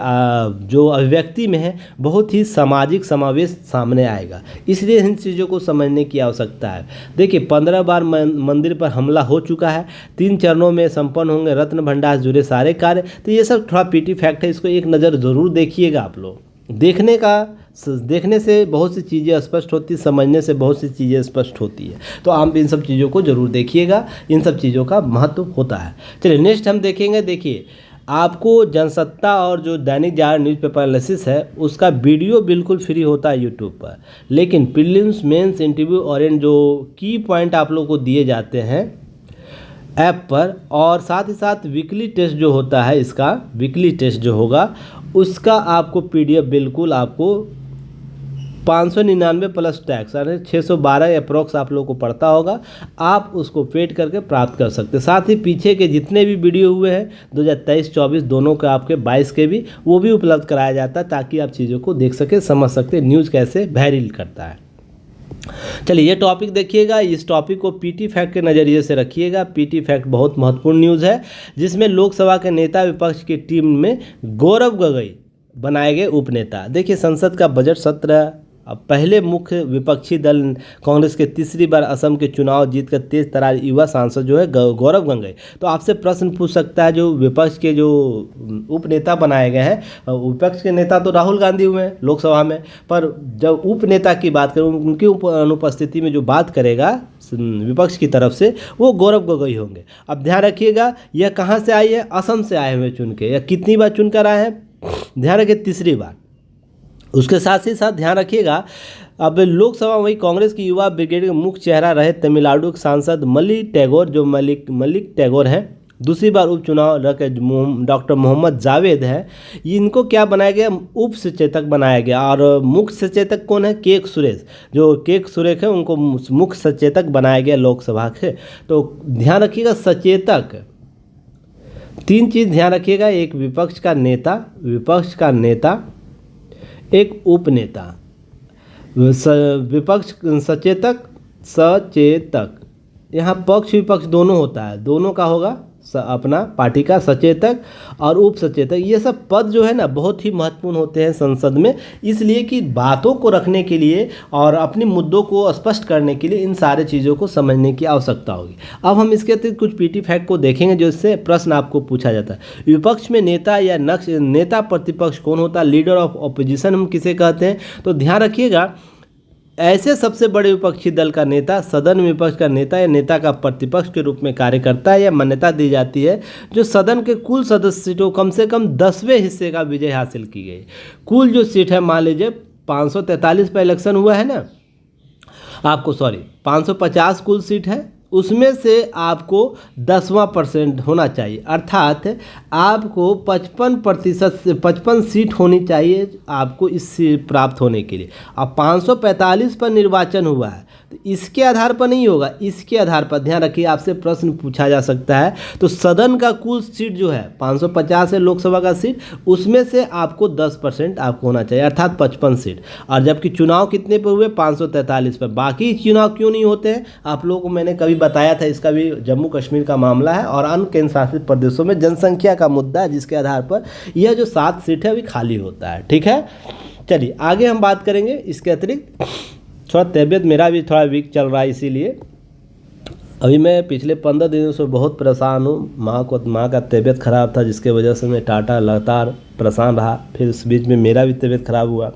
[SPEAKER 1] जो अभिव्यक्ति में है, बहुत ही सामाजिक समावेश सामने आएगा। इसलिए इन चीज़ों को समझने की आवश्यकता है। देखिए 15 बार मंदिर पर हमला हो चुका है, 3 चरणों में संपन्न होंगे रत्न भंडार जुड़े सारे कार्य। तो ये सब थोड़ा पीटी फैक्ट है, इसको एक नज़र ज़रूर देखिएगा आप लोग। देखने से बहुत सी चीज़ें स्पष्ट होती, समझने से बहुत सी चीज़ें स्पष्ट होती है। तो आप इन सब चीज़ों को ज़रूर देखिएगा, इन सब चीज़ों का महत्व होता है। चलिए नेक्स्ट हम देखेंगे। देखिए आपको जनसत्ता और जो दैनिक जागरण न्यूज़पेपर एनालिसिस है उसका वीडियो बिल्कुल फ्री होता है यूट्यूब पर, लेकिन प्रीलिम्स मेंस इंटरव्यू और जो की पॉइंट आप लोग को दिए जाते हैं ऐप पर, और साथ ही साथ वीकली टेस्ट जो होता है, इसका वीकली टेस्ट जो होगा उसका आपको पीडीएफ बिल्कुल आपको 599 प्लस टैक्स यानी 612 अप्रोक्स आप लोग को पड़ता होगा। आप उसको पेड करके प्राप्त कर सकते हैं। साथ ही पीछे के जितने भी वीडियो हुए हैं 2023-24 दोनों के, आपके 22 के भी, वो भी उपलब्ध कराया जाता है ताकि आप चीज़ों को देख सके, समझ सकते न्यूज़ कैसे वेरी करता है। चलिए ये टॉपिक देखिएगा, इस टॉपिक को पीटी फैक्ट के नज़रिए से रखिएगा। पीटी फैक्ट बहुत महत्वपूर्ण न्यूज़ है जिसमें लोकसभा के नेता विपक्ष की टीम में गौरव गगई बनाए गए उपनेता। देखिए संसद का बजट सत्र, अब पहले मुख्य विपक्षी दल कांग्रेस के तीसरी बार असम के चुनाव जीतकर तेज तरार युवा सांसद जो है गौरव गगई। तो आपसे प्रश्न पूछ सकता है जो विपक्ष के जो उपनेता बनाए गए हैं, विपक्ष के नेता तो राहुल गांधी हुए हैं लोकसभा में, पर जब उपनेता की बात करें, उनकी अनुपस्थिति में जो बात करेगा विपक्ष की तरफ से, वो गौरव गगई होंगे। अब ध्यान रखिएगा यह कहाँ से आई है, असम से आए हुए चुन के। या कितनी बार चुनकर आए हैं, ध्यान रखिए तीसरी बार। उसके साथ ही साथ ध्यान रखिएगा अब लोकसभा वही कांग्रेस की युवा ब्रिगेड के मुख्य चेहरा रहे तमिलनाडु के सांसद मलिक टैगोर, जो मलिक टैगोर हैं, दूसरी बार उपचुनाव लड़के डॉक्टर मोहम्मद जावेद है, इनको क्या बनाया गया, उप सचेतक बनाया गया। और मुख्य सचेतक कौन है, केक सुरेश, जो केक सुरेश है उनको मुख्य सचेतक बनाया गया लोकसभा के। तो ध्यान रखिएगा सचेतक, 3 चीज़ ध्यान रखिएगा, एक विपक्ष का नेता, एक उपनेता, विपक्ष सचेतक, यहाँ पक्ष विपक्ष दोनों होता है, दोनों का होगा अपना पार्टी का सचेतक और उप सचेतक। ये सब पद जो है ना बहुत ही महत्वपूर्ण होते हैं संसद में, इसलिए कि बातों को रखने के लिए और अपने मुद्दों को स्पष्ट करने के लिए इन सारे चीज़ों को समझने की आवश्यकता होगी। अब हम इसके अतिरिक्त कुछ पीटी फैक्ट को देखेंगे जो इससे प्रश्न आपको पूछा जाता है। विपक्ष में नेता या नेता प्रतिपक्ष कौन होता है, लीडर ऑफ ऑपोजिशन हम किसे कहते हैं। तो ध्यान रखिएगा ऐसे सबसे बड़े विपक्षी दल का नेता सदन में विपक्ष का नेता या नेता का प्रतिपक्ष के रूप में कार्य करता है या मान्यता दी जाती है जो सदन के कुल सदस्य सीटों कम से कम 10वें हिस्से का विजय हासिल की गई। कुल जो सीट है, मान लीजिए 543 पर इलेक्शन हुआ है ना, 550 कुल सीट है, उसमें से आपको 10वां% होना चाहिए, अर्थात आपको 55% सीट होनी चाहिए आपको इस प्राप्त होने के लिए। अब 545 पर निर्वाचन हुआ है तो इसके आधार पर नहीं होगा, इसके आधार पर ध्यान रखिए आपसे प्रश्न पूछा जा सकता है। तो सदन का कुल सीट जो है 550 है लोकसभा का सीट, उसमें से आपको 10% आपको होना चाहिए, अर्थात 55 सीट। और जबकि चुनाव कितने पर हुए, 543 पर। बाकी चुनाव क्यों नहीं होते हैं, आप लोगों को मैंने कभी बताया था, इसका भी जम्मू कश्मीर का मामला है और अन्य केंद्र शासित प्रदेशों में जनसंख्या का मुद्दा है, जिसके आधार पर यह जो 7 सीट है अभी खाली होता है। ठीक है, चलिए आगे हम बात करेंगे। इसके अतिरिक्त थोड़ा तबीयत मेरा भी थोड़ा वीक चल रहा है, इसीलिए अभी मैं पिछले 15 दिनों से बहुत परेशान हूँ। माँ का तबीयत ख़राब था जिसके वजह से मैं टाटा लगातार परेशान रहा, फिर उस बीच में मेरा भी तबीयत ख़राब हुआ।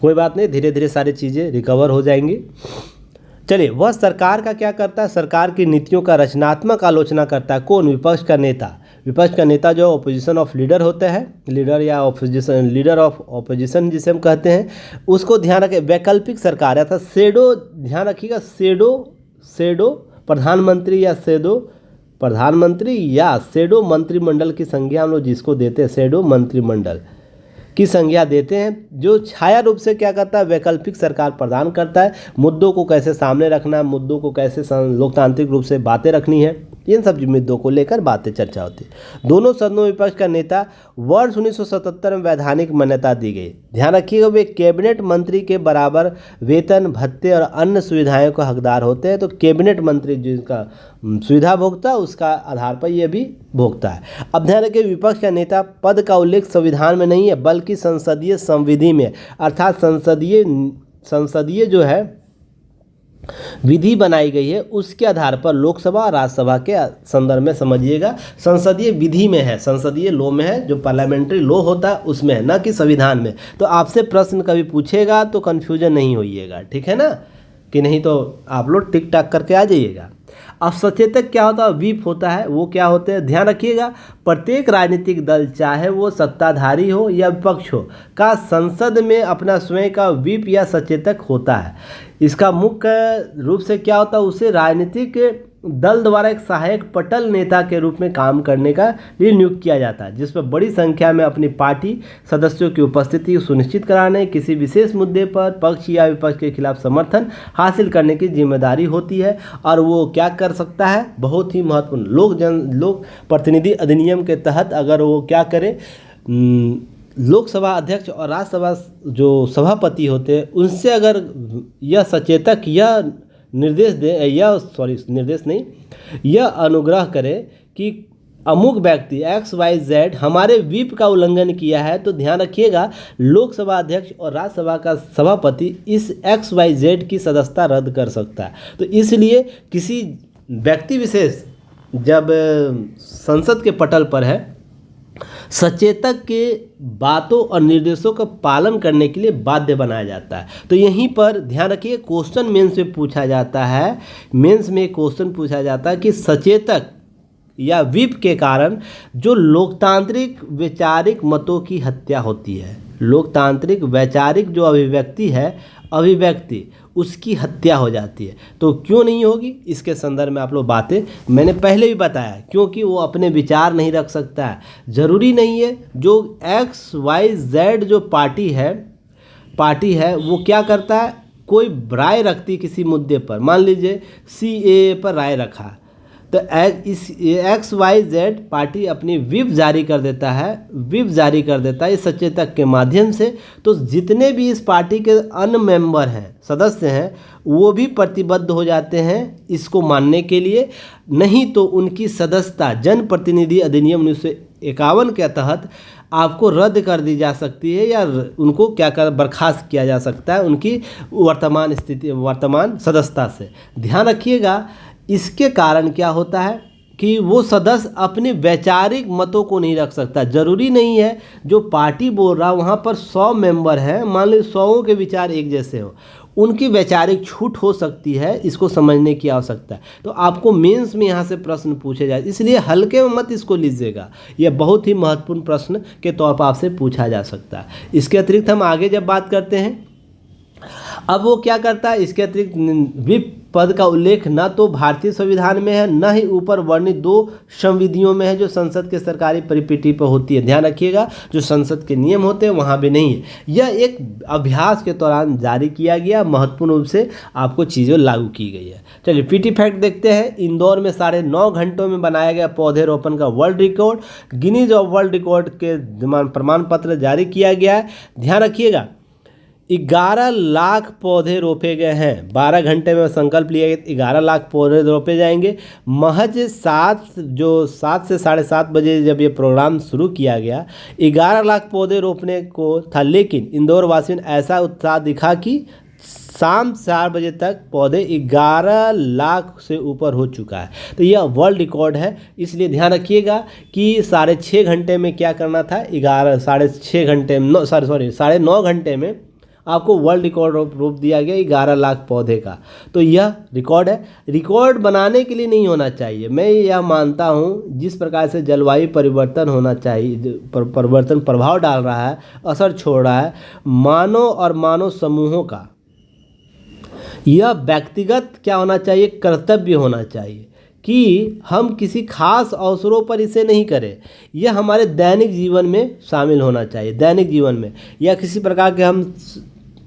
[SPEAKER 1] कोई बात नहीं, धीरे धीरे सारी चीज़ें रिकवर हो जाएंगी। चलिए, वह सरकार का क्या करता है, सरकार की नीतियों का रचनात्मक आलोचना करता है। कौन, विपक्ष का नेता। विपक्ष का नेता जो ऑपोजिशन ऑफ लीडर होते हैं, लीडर ऑफ ऑपोजिशन जिसे हम कहते हैं, उसको ध्यान रखें। वैकल्पिक सरकार अर्थात शेडो, ध्यान रखिएगा शेडो प्रधानमंत्री या शेडो मंत्रिमंडल की संज्ञा हम लोग जिसको देते हैं, शेडो मंत्रिमंडल की संज्ञा देते हैं, जो छाया रूप से क्या करता है, वैकल्पिक सरकार प्रदान करता है। मुद्दों को कैसे सामने रखना है, मुद्दों को कैसे लोकतांत्रिक रूप से बातें रखनी है, इन सब मुद्दों को लेकर बातें चर्चा होती है। दोनों सदनों में विपक्ष का नेता वर्ष 1977 में वैधानिक मान्यता दी गई। ध्यान रखिएगा, वे कैबिनेट मंत्री के बराबर वेतन, भत्ते और अन्य सुविधाओं का हकदार होते हैं। तो कैबिनेट मंत्री जिसका सुविधा भोगता है उसका आधार पर यह भी भोगता है। अब ध्यान रखिए, विपक्ष का नेता पद का उल्लेख संविधान में नहीं है बल्कि संसदीय संविधि में, अर्थात संसदीय जो है विधि बनाई गई है उसके आधार पर लोकसभा और राज्यसभा के संदर्भ में समझिएगा, संसदीय विधि में है, संसदीय लॉ में है, जो पार्लियामेंट्री लॉ होता है उसमें है, ना कि संविधान में। तो आपसे प्रश्न कभी पूछेगा तो कन्फ्यूजन नहीं होइएगा, ठीक है ना, कि नहीं तो आप लोग टिक टाक करके आ जाइएगा। अब सचेतक क्या होता है, व्हीप होता है, वो क्या होते हैं, ध्यान रखिएगा, प्रत्येक राजनीतिक दल चाहे वो सत्ताधारी हो या विपक्ष हो का संसद में अपना स्वयं का व्हीप या सचेतक होता है। इसका मुख्य रूप से क्या होता है, उसे राजनीतिक दल द्वारा एक सहायक पटल नेता के रूप में काम करने का लिए नियुक्त किया जाता है, जिस पर बड़ी संख्या में अपनी पार्टी सदस्यों की उपस्थिति सुनिश्चित कराने, किसी विशेष मुद्दे पर पक्ष या विपक्ष के खिलाफ समर्थन हासिल करने की जिम्मेदारी होती है। और वो क्या कर सकता है, बहुत ही महत्वपूर्ण, लोक प्रतिनिधि अधिनियम के तहत अगर वो क्या करे, लोकसभा अध्यक्ष और राज्यसभा जो सभापति होते हैं उनसे अगर यह सचेतक यह निर्देश दे यह अनुग्रह करे कि अमुक व्यक्ति XYZ हमारे व्हीप का उल्लंघन किया है, तो ध्यान रखिएगा लोकसभा अध्यक्ष और राज्यसभा का सभापति इस XYZ की सदस्यता रद्द कर सकता है। तो इसलिए किसी व्यक्ति विशेष जब संसद के पटल पर है, सचेतक के बातों और निर्देशों का पालन करने के लिए बाध्य बनाया जाता है। तो यहीं पर ध्यान रखिए, क्वेश्चन मेंस में पूछा जाता है, मेंस में क्वेश्चन पूछा जाता है कि सचेतक या व्हीप के कारण जो लोकतांत्रिक वैचारिक मतों की हत्या होती है, लोकतांत्रिक वैचारिक जो अभिव्यक्ति उसकी हत्या हो जाती है, तो क्यों नहीं होगी, इसके संदर्भ में आप लोग बातें मैंने पहले भी बताया, क्योंकि वो अपने विचार नहीं रख सकता है। ज़रूरी नहीं है जो XYZ जो पार्टी है वो क्या करता है, कोई राय रखती किसी मुद्दे पर, मान लीजिए CAA पर राय रखा, तो इस XYZ पार्टी अपनी व्हिप जारी कर देता है इस सचेतक के माध्यम से। तो जितने भी इस पार्टी के अन्य मेंबर हैं, सदस्य हैं, वो भी प्रतिबद्ध हो जाते हैं इसको मानने के लिए, नहीं तो उनकी सदस्यता जनप्रतिनिधि अधिनियम 1951 के तहत आपको रद्द कर दी जा सकती है या उनको बर्खास्त किया जा सकता है उनकी वर्तमान सदस्यता से। ध्यान रखिएगा, इसके कारण क्या होता है कि वो सदस्य अपने वैचारिक मतों को नहीं रख सकता। ज़रूरी नहीं है जो पार्टी बोल रहा वहाँ पर 100 मेंबर हैं, मान लीजिए 100 के विचार एक जैसे हो, उनकी वैचारिक छूट हो सकती है, इसको समझने की आवश्यकता है। तो आपको मेंस में यहाँ से प्रश्न पूछे जाए, इसलिए हल्के में मत इसको लीजिएगा, यह बहुत ही महत्वपूर्ण प्रश्न के तौर पर आपसे पूछा जा सकता है। इसके अतिरिक्त हम आगे जब बात करते हैं, अब वो क्या करता है, इसके अतिरिक्त व्हिप पद का उल्लेख न तो भारतीय संविधान में है, न ही ऊपर वर्णित 2 संविधियों में है जो संसद के सरकारी परिपटी पर होती है। ध्यान रखिएगा, जो संसद के नियम होते हैं वहाँ भी नहीं है। यह एक अभ्यास के दौरान जारी किया गया, महत्वपूर्ण रूप से आपको चीज़ें लागू की गई है। चलिए पीटी फैक्ट देखते हैं। इंदौर में 9.5 घंटों में बनाया गया पौधेरोपण का world record, Guinness of world record के प्रमाण पत्र जारी किया गया है। ध्यान रखिएगा, 11 लाख पौधे रोपे गए हैं। 12 घंटे में संकल्प लिया गया 11 लाख पौधे रोपे जाएंगे। महज 7 से 7:30 बजे जब ये प्रोग्राम शुरू किया गया, 11 लाख पौधे रोपने को था, लेकिन इंदौर वासियों ने ऐसा उत्साह दिखा कि शाम 4 बजे तक पौधे 11 लाख से ऊपर हो चुका है। तो यह वर्ल्ड रिकॉर्ड है, इसलिए ध्यान रखिएगा कि 6.5 घंटे में क्या करना था, 9.5 घंटे में आपको वर्ल्ड रिकॉर्ड रोप दिया गया 11 लाख पौधे का। तो यह रिकॉर्ड है। रिकॉर्ड बनाने के लिए नहीं होना चाहिए। मैं यह मानता हूँ जिस प्रकार से जलवायु परिवर्तन होना चाहिए, परिवर्तन प्रभाव डाल रहा है, असर छोड़ रहा है मानव और मानव समूहों का, यह व्यक्तिगत क्या होना चाहिए, कर्तव्य होना चाहिए कि हम किसी खास अवसरों पर इसे नहीं करें। यह हमारे दैनिक जीवन में शामिल होना चाहिए। दैनिक जीवन में या किसी प्रकार के हम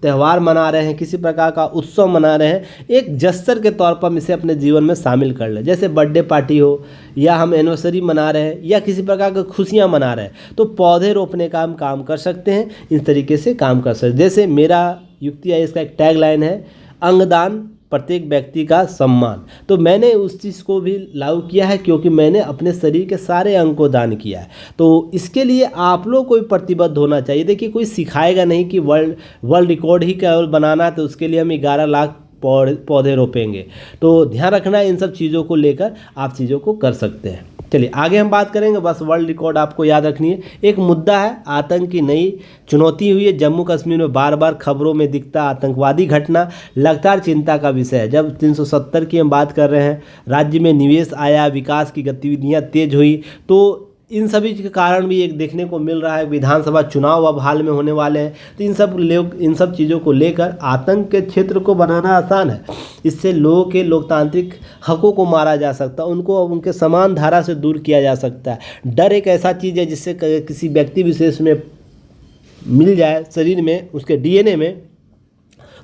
[SPEAKER 1] त्यौहार मना रहे हैं, किसी प्रकार का उत्सव मना रहे हैं, एक जस्टर के तौर पर हम इसे अपने जीवन में शामिल कर लें। जैसे बर्थडे पार्टी हो या हम एनिवर्सरी मना रहे हैं या किसी प्रकार की खुशियाँ मना रहे हैं, तो पौधे रोपने का हम काम कर सकते हैं, इस तरीके से काम कर सकते हैं। जैसे मेरा युक्ति है, इसका एक टैग लाइन है, अंगदान प्रत्येक व्यक्ति का सम्मान। तो मैंने उस चीज़ को भी लागू किया है, क्योंकि मैंने अपने शरीर के सारे अंग को दान किया है। तो इसके लिए आप लोग को भी प्रतिबद्ध होना चाहिए। देखिए, कोई सिखाएगा नहीं कि वर्ल्ड रिकॉर्ड ही केवल बनाना है तो उसके लिए हम 11 लाख पौधे रोपेंगे। तो ध्यान रखना है, इन सब चीज़ों को लेकर आप चीज़ों को कर सकते हैं। चलिए आगे हम बात करेंगे। बस वर्ल्ड रिकॉर्ड आपको याद रखनी है। एक मुद्दा है, आतंक की नई चुनौती हुई है। जम्मू कश्मीर में बार बार खबरों में दिखता आतंकवादी घटना लगातार चिंता का विषय है। जब 370 की हम बात कर रहे हैं, राज्य में निवेश आया, विकास की गतिविधियां तेज हुई, तो इन सभी के कारण भी एक देखने को मिल रहा है। विधानसभा चुनाव अब हाल में होने वाले हैं, तो इन सब चीज़ों को लेकर आतंक के क्षेत्र को बनाना आसान है। इससे लोगों के लोकतांत्रिक हकों को मारा जा सकता है, उनको उनके समान धारा से दूर किया जा सकता है। डर एक ऐसा चीज़ है जिससे किसी व्यक्ति विशेष में मिल जाए, शरीर में, उसके डीएनए में,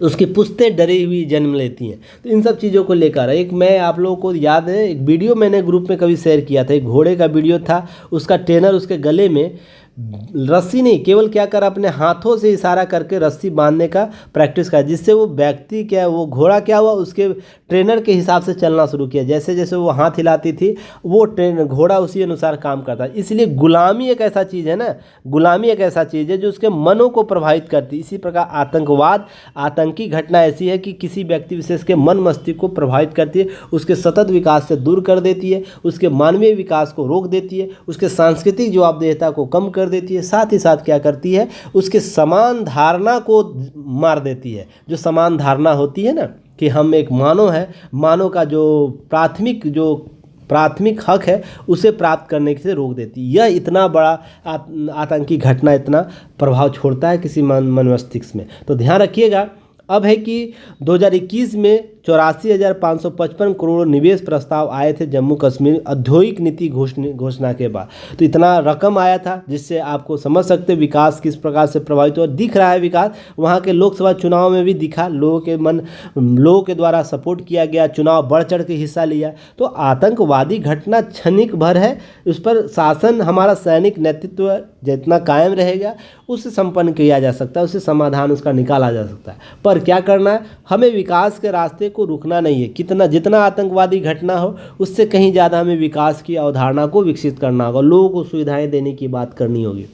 [SPEAKER 1] उसकी पुश्तें डरी हुई जन्म लेती हैं। तो इन सब चीज़ों को लेकर मैं आप लोगों को याद है, एक वीडियो मैंने ग्रुप में कभी शेयर किया था। एक घोड़े का वीडियो था, उसका ट्रेनर उसके गले में रस्सी नहीं, केवल क्या करा, अपने हाथों से इशारा करके रस्सी बांधने का प्रैक्टिस करा, जिससे वो व्यक्ति वो घोड़ा क्या हुआ, उसके ट्रेनर के हिसाब से चलना शुरू किया। जैसे जैसे वो हाथ हिलाती थी, वो घोड़ा उसी अनुसार काम करता है। इसलिए गुलामी एक ऐसा चीज़ है ना, गुलामी एक ऐसा चीज़ है जो उसके मनों को प्रभावित करती है। इसी प्रकार आतंकवाद, आतंकी घटना ऐसी है कि किसी व्यक्ति विशेष के मन मस्तिष्क को प्रभावित करती है, उसके सतत विकास से दूर कर देती है, उसके मानवीय विकास को रोक देती है, उसके सांस्कृतिक जवाबदेहिता को कम कर देती है। साथ ही साथ क्या करती है, उसके समान धारणा को मार देती है। जो समान धारणा होती है ना कि हम एक मानव है, मानव का जो प्राथमिक हक है उसे प्राप्त करने से रोक देती है। यह इतना बड़ा आतंकी घटना इतना प्रभाव छोड़ता है किसी मन मस्तिष्क में। तो ध्यान रखिएगा। अब है कि 2021 में 84,555 करोड़ निवेश प्रस्ताव आए थे जम्मू कश्मीर औद्योगिक नीति घोषणा के बाद। तो इतना रकम आया था, जिससे आपको समझ सकते विकास किस प्रकार से प्रभावित हुआ। दिख रहा है विकास, वहाँ के लोकसभा चुनाव में भी दिखा, लोगों के द्वारा सपोर्ट किया गया, चुनाव बढ़ चढ़ के हिस्सा लिया। तो आतंकवादी घटना क्षणिक भर है, उस पर शासन, हमारा सैनिक नेतृत्व जितना कायम रहेगा उससे संपन्न किया जा सकता है, उससे समाधान उसका निकाला जा सकता है। पर क्या करना है, हमें विकास के रास्ते को रुकना नहीं है। जितना आतंकवादी घटना हो उससे कहीं ज़्यादा हमें विकास की अवधारणा को विकसित करना होगा, लोगों को सुविधाएं देने की बात करनी होगी।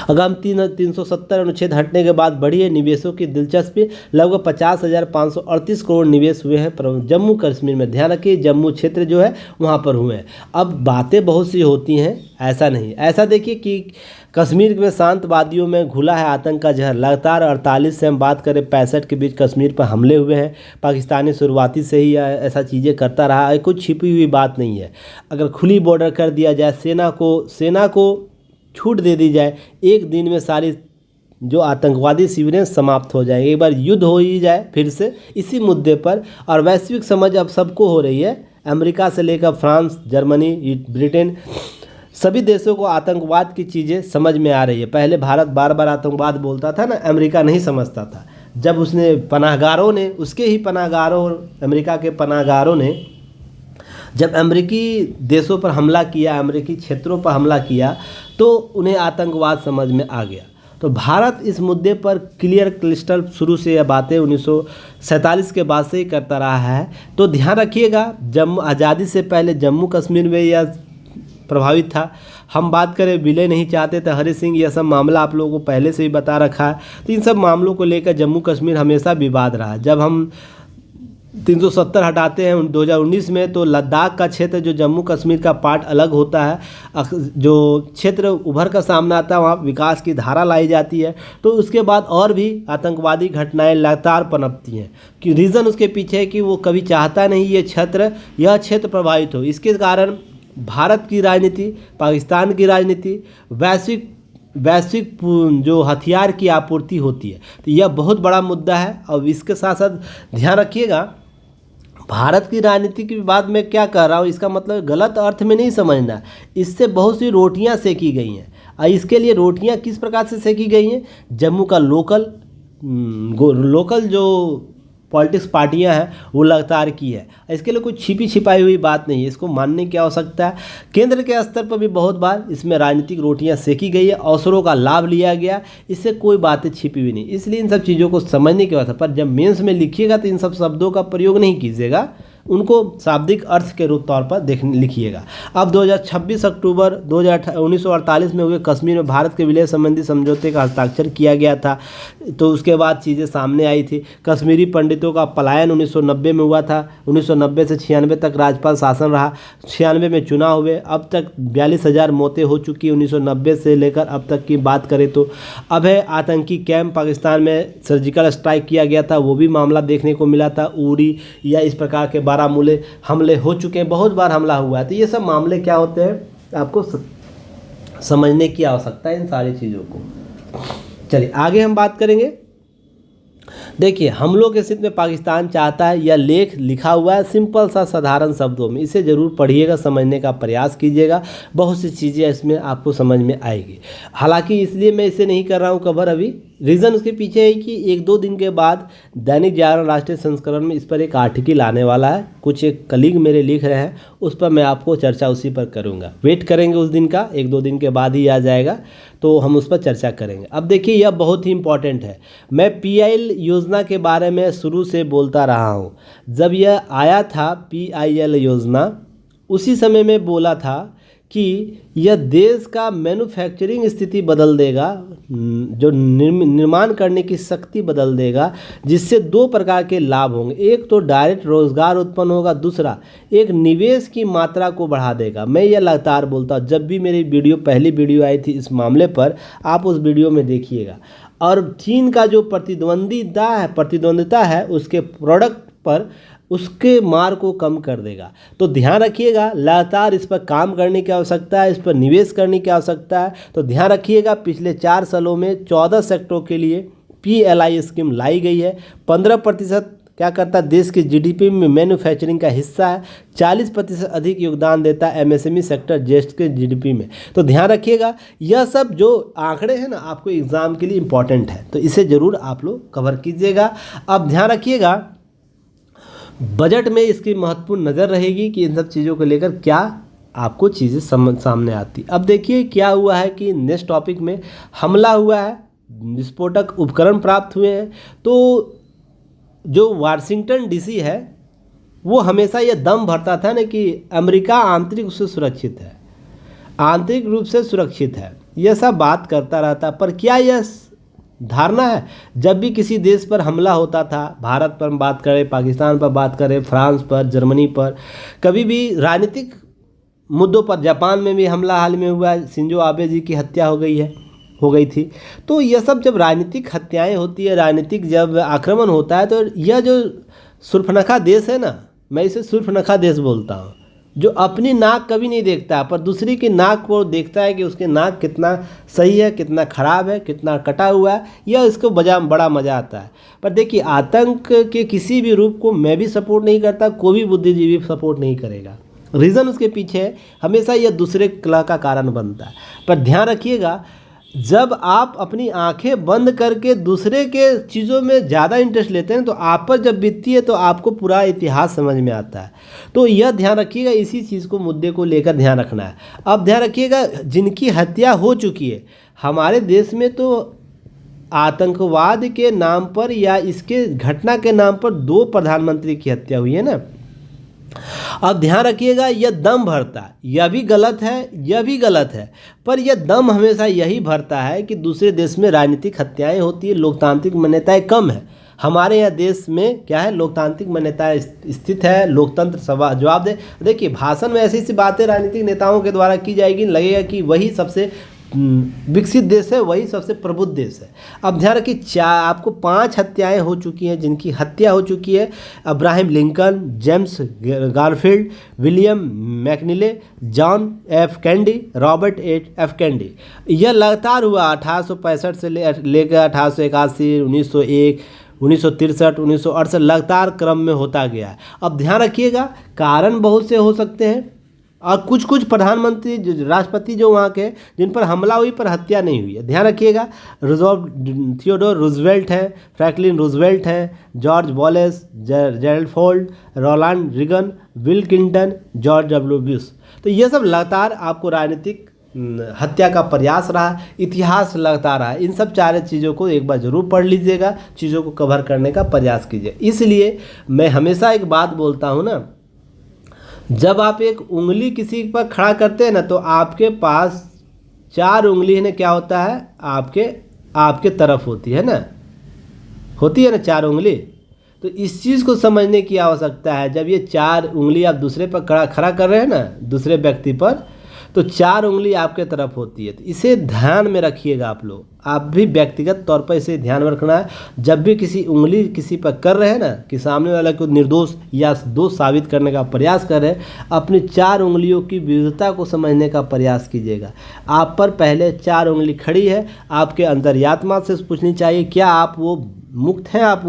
[SPEAKER 1] आगाम 370 अनुच्छेद हटने के बाद बढ़ी है निवेशों की दिलचस्पी। लगभग 50,538 करोड़ निवेश हुए हैं जम्मू कश्मीर में। ध्यान रखिए, जम्मू क्षेत्र जो है वहाँ पर हुए हैं। अब बातें बहुत सी होती हैं, ऐसा नहीं, ऐसा देखिए कि कश्मीर में शांतवादियों में घुला है आतंक का जहर। लगातार 48 से हम बात करें 65 के बीच कश्मीर पर हमले हुए हैं। पाकिस्तानी शुरुआती से ही ऐसा चीज़ें करता रहा है, कुछ छिपी हुई बात नहीं है। अगर खुली बॉर्डर कर दिया जाए, सेना को छूट दे दी जाए, एक दिन में सारी जो आतंकवादी शिविरें समाप्त हो जाएंगे। एक बार युद्ध हो ही जाए फिर से इसी मुद्दे पर, और वैश्विक समझ अब सबको हो रही है, अमेरिका से लेकर फ्रांस, जर्मनी, ब्रिटेन, सभी देशों को आतंकवाद की चीज़ें समझ में आ रही है। पहले भारत बार बार आतंकवाद बोलता था ना, अमेरिका नहीं समझता था। जब उसने पनाहगारों ने, उसके ही पनाहगारों, अमेरिका के पनाहगारों ने जब अमेरिकी देशों पर हमला किया, अमेरिकी क्षेत्रों पर हमला किया, तो उन्हें आतंकवाद समझ में आ गया। तो भारत इस मुद्दे पर क्लियर क्रिस्टल शुरू से यह बातें 1947 के बाद से ही करता रहा है। तो ध्यान रखिएगा, आज़ादी से पहले जम्मू कश्मीर में यह प्रभावित था। हम बात करें विलय नहीं चाहते थे हरि सिंह, यह सब मामला आप लोगों को पहले से ही बता रखा है। तो इन सब मामलों को लेकर जम्मू कश्मीर हमेशा विवाद रहा। जब हम 370 हटाते हैं 2019 में, तो लद्दाख का क्षेत्र जो जम्मू कश्मीर का पार्ट अलग होता है, जो क्षेत्र उभर का सामने आता है, वहाँ विकास की धारा लाई जाती है। तो उसके बाद और भी आतंकवादी घटनाएं लगातार पनपती हैं। कि रीज़न उसके पीछे है कि वो कभी चाहता नहीं यह क्षेत्र प्रभावित हो। इसके कारण भारत की राजनीति, पाकिस्तान की राजनीति, वैश्विक जो हथियार की आपूर्ति होती है, तो यह बहुत बड़ा मुद्दा है। और इसके साथ साथ ध्यान रखिएगा, भारत की राजनीति की बात मैं क्या कह रहा हूँ, इसका मतलब गलत अर्थ में नहीं समझना। इससे बहुत सी रोटियां सेकी गई हैं, और इसके लिए रोटियां किस प्रकार से सेकी गई हैं, जम्मू का लोकल लोकल जो पॉलिटिक्स पार्टियां हैं वो लगातार की है। इसके लिए कोई छिपी छिपाई हुई बात नहीं है, इसको मानने की आवश्यकता है। केंद्र के स्तर पर भी बहुत बार इसमें राजनीतिक रोटियां सेकी गई है, अवसरों का लाभ लिया गया, इससे कोई बातें छिपी हुई नहीं। इसलिए इन सब चीज़ों को समझने की बात है। पर जब मेंस में लिखिएगा तो इन सब शब्दों का प्रयोग नहीं कीजिएगा, उनको शाब्दिक अर्थ के रूप तौर पर लिखिएगा। अब 26 अक्टूबर 1948 में हुए कश्मीर में भारत के विलय संबंधी समझौते का हस्ताक्षर किया गया था, तो उसके बाद चीज़ें सामने आई थी। कश्मीरी पंडितों का पलायन 1990 में हुआ था। 1990 से 96 तक राज्यपाल शासन रहा। 96 में चुनाव हुए। अब तक 42,000 मौतें हो चुकी। 1990 से लेकर अब तक की बात करें तो अब है आतंकी कैंप पाकिस्तान में सर्जिकल स्ट्राइक किया गया था, वो भी मामला देखने को मिला था। उरी या इस प्रकार के बारामूले हमले हो चुके हैं, बहुत बार हमला हुआ है। तो ये सब मामले क्या होते हैं आपको समझने की आवश्यकता है इन सारी चीज़ों को। चलिए आगे हम बात करेंगे। देखिए, हमलों के हित में पाकिस्तान चाहता है, यह लेख लिखा हुआ है सिंपल सा साधारण शब्दों में, इसे ज़रूर पढ़िएगा, समझने का प्रयास कीजिएगा, बहुत सी चीज़ें इसमें आपको समझ में आएगी। हालांकि इसलिए मैं इसे नहीं कर रहा हूँ कवर अभी, रीज़न उसके पीछे है कि 1-2 दिन के बाद दैनिक जागरण राष्ट्रीय संस्करण में इस पर एक आर्टिकल आने वाला है। कुछ एक कलीग मेरे लिख रहे हैं, उस पर मैं आपको चर्चा उसी पर करूँगा। वेट करेंगे उस दिन का, 1-2 दिन के बाद ही आ जाएगा, तो हम उस पर चर्चा करेंगे। अब देखिए, यह बहुत ही इम्पॉर्टेंट है। मैं PIL योजना के बारे में शुरू से बोलता रहा हूँ। जब यह आया था PIL योजना, उसी समय में बोला था कि यह देश का मैन्युफैक्चरिंग स्थिति बदल देगा, जो निर्माण करने की शक्ति बदल देगा, जिससे 2 प्रकार के लाभ होंगे। एक तो डायरेक्ट रोजगार उत्पन्न होगा, दूसरा एक निवेश की मात्रा को बढ़ा देगा। मैं यह लगातार बोलता हूँ, जब भी मेरी पहली वीडियो आई थी इस मामले पर, आप उस वीडियो में देखिएगा। और चीन का जो प्रतिद्वंदिता है उसके प्रोडक्ट पर, उसके मार को कम कर देगा। तो ध्यान रखिएगा, लगातार इस पर काम करने की आवश्यकता है, इस पर निवेश करने की आवश्यकता है। तो ध्यान रखिएगा, पिछले 4 सालों में 14 सेक्टरों के लिए PLI स्कीम लाई गई है। 15% क्या करता है, देश की GDP में मैन्युफैक्चरिंग का हिस्सा है। 40% अधिक योगदान देता है MSME सेक्टर देश के GDP में। तो ध्यान रखिएगा, यह सब जो आंकड़े हैं ना, आपको एग्जाम के लिए इम्पॉर्टेंट है, तो इसे ज़रूर आप लोग कवर कीजिएगा। अब ध्यान रखिएगा, बजट में इसकी महत्वपूर्ण नज़र रहेगी कि इन सब चीज़ों को लेकर क्या आपको चीज़ें सामने आती। अब देखिए क्या हुआ है कि नेक्स्ट टॉपिक में हमला हुआ है, विस्फोटक उपकरण प्राप्त हुए हैं। तो जो वाशिंगटन DC है वो हमेशा ये दम भरता था ना कि अमेरिका आंतरिक रूप से सुरक्षित है, आंतरिक रूप से सुरक्षित है, यह सब बात करता रहता। पर क्या यह धारणा है? जब भी किसी देश पर हमला होता था, भारत पर बात करें, पाकिस्तान पर बात करें, फ्रांस पर, जर्मनी पर, कभी भी राजनीतिक मुद्दों पर, जापान में भी हमला हाल में हुआ, शिंजो आबे जी की हत्या हो गई थी। तो यह सब जब राजनीतिक हत्याएं होती है, राजनीतिक जब आक्रमण होता है, तो यह जो सुर्फनखा देश है ना, मैं इसे सुर्फनखा देश बोलता हूँ, जो अपनी नाक कभी नहीं देखता पर दूसरी की नाक को देखता है कि उसके नाक कितना सही है, कितना खराब है, कितना कटा हुआ है, यह इसको बड़ा मज़ा आता है। पर देखिए, आतंक के किसी भी रूप को मैं भी सपोर्ट नहीं करता, कोई भी बुद्धिजीवी सपोर्ट नहीं करेगा। रीज़न उसके पीछे है, हमेशा यह दूसरे कला का कारण बनता है। पर ध्यान रखिएगा, जब आप अपनी आंखें बंद करके दूसरे के चीज़ों में ज़्यादा इंटरेस्ट लेते हैं, तो आप पर जब बीतती है तो आपको पूरा इतिहास समझ में आता है। तो यह ध्यान रखिएगा, इसी चीज़ को, मुद्दे को लेकर ध्यान रखना है। अब ध्यान रखिएगा, जिनकी हत्या हो चुकी है हमारे देश में, तो आतंकवाद के नाम पर या इसके घटना के नाम पर 2 प्रधानमंत्री की हत्या हुई है ना। अब ध्यान रखिएगा, यह दम भरता है, यह भी गलत है, यह भी गलत है, पर यह दम हमेशा यही भरता है कि दूसरे देश में राजनीतिक हत्याएं होती है, लोकतांत्रिक मान्यताएं कम है। हमारे यहाँ देश में क्या है, लोकतांत्रिक मान्यताएं स्थित है, लोकतंत्र सवाल जवाब दे। देखिए, भाषण में ऐसी ऐसी बातें राजनीतिक नेताओं के द्वारा की जाएगी, लगेगा कि वही सबसे विकसित देश है, वही सबसे प्रबुद्ध देश है। अब ध्यान रखिए, आपको 5 हत्याएं हो चुकी हैं, जिनकी हत्या हो चुकी है। Abraham Lincoln, James Garfield, William McKinley, John F Kennedy, Robert F Kennedy. यह लगातार हुआ 1865 से लेकर 1881, 1901, 1963, 1968, लगातार क्रम में होता गया। अब ध्यान रखिएगा, कारण बहुत से हो सकते हैं, और कुछ कुछ प्रधानमंत्री राष्ट्रपति जो वहाँ के जिन पर हमला हुई पर हत्या नहीं हुई है। ध्यान रखिएगा, थियोडोर रूजवेल्ट हैं, फ्रैंकलिन रूजवेल्ट हैं, George Wallace, Gerald Ford, Ronald Reagan, Bill Clinton, George W Bush. तो ये सब लगातार आपको राजनीतिक हत्या का प्रयास रहा, इतिहास लगता रहा। इन सब चार चीज़ों को एक बार ज़रूर पढ़ लीजिएगा, चीज़ों को कवर करने का प्रयास कीजिए। इसलिए मैं हमेशा एक बात बोलता हूँ ना, जब आप एक उंगली किसी पर खड़ा करते हैं ना, तो आपके पास 4 उंगली ने क्या होता है, आपके तरफ होती है ना, 4 उंगली। तो इस चीज़ को समझने की आवश्यकता है। जब ये 4 उंगली आप दूसरे पर खड़ा कर रहे हैं ना, दूसरे व्यक्ति पर, तो 4 उंगली आपके तरफ होती है। तो इसे ध्यान में रखिएगा आप लोग, आप भी व्यक्तिगत तौर पर इसे ध्यान में रखना है। जब भी किसी उंगली किसी पर कर रहे हैं ना, कि सामने वाला को निर्दोष या दोष साबित करने का प्रयास कर रहे हैं, अपनी 4 उंगलियों की विविधता को समझने का प्रयास कीजिएगा। आप पर पहले 4 उंगली खड़ी है, आपके अंतर्यात्मा से पूछनी चाहिए, क्या आप वो मुक्त हैं, आप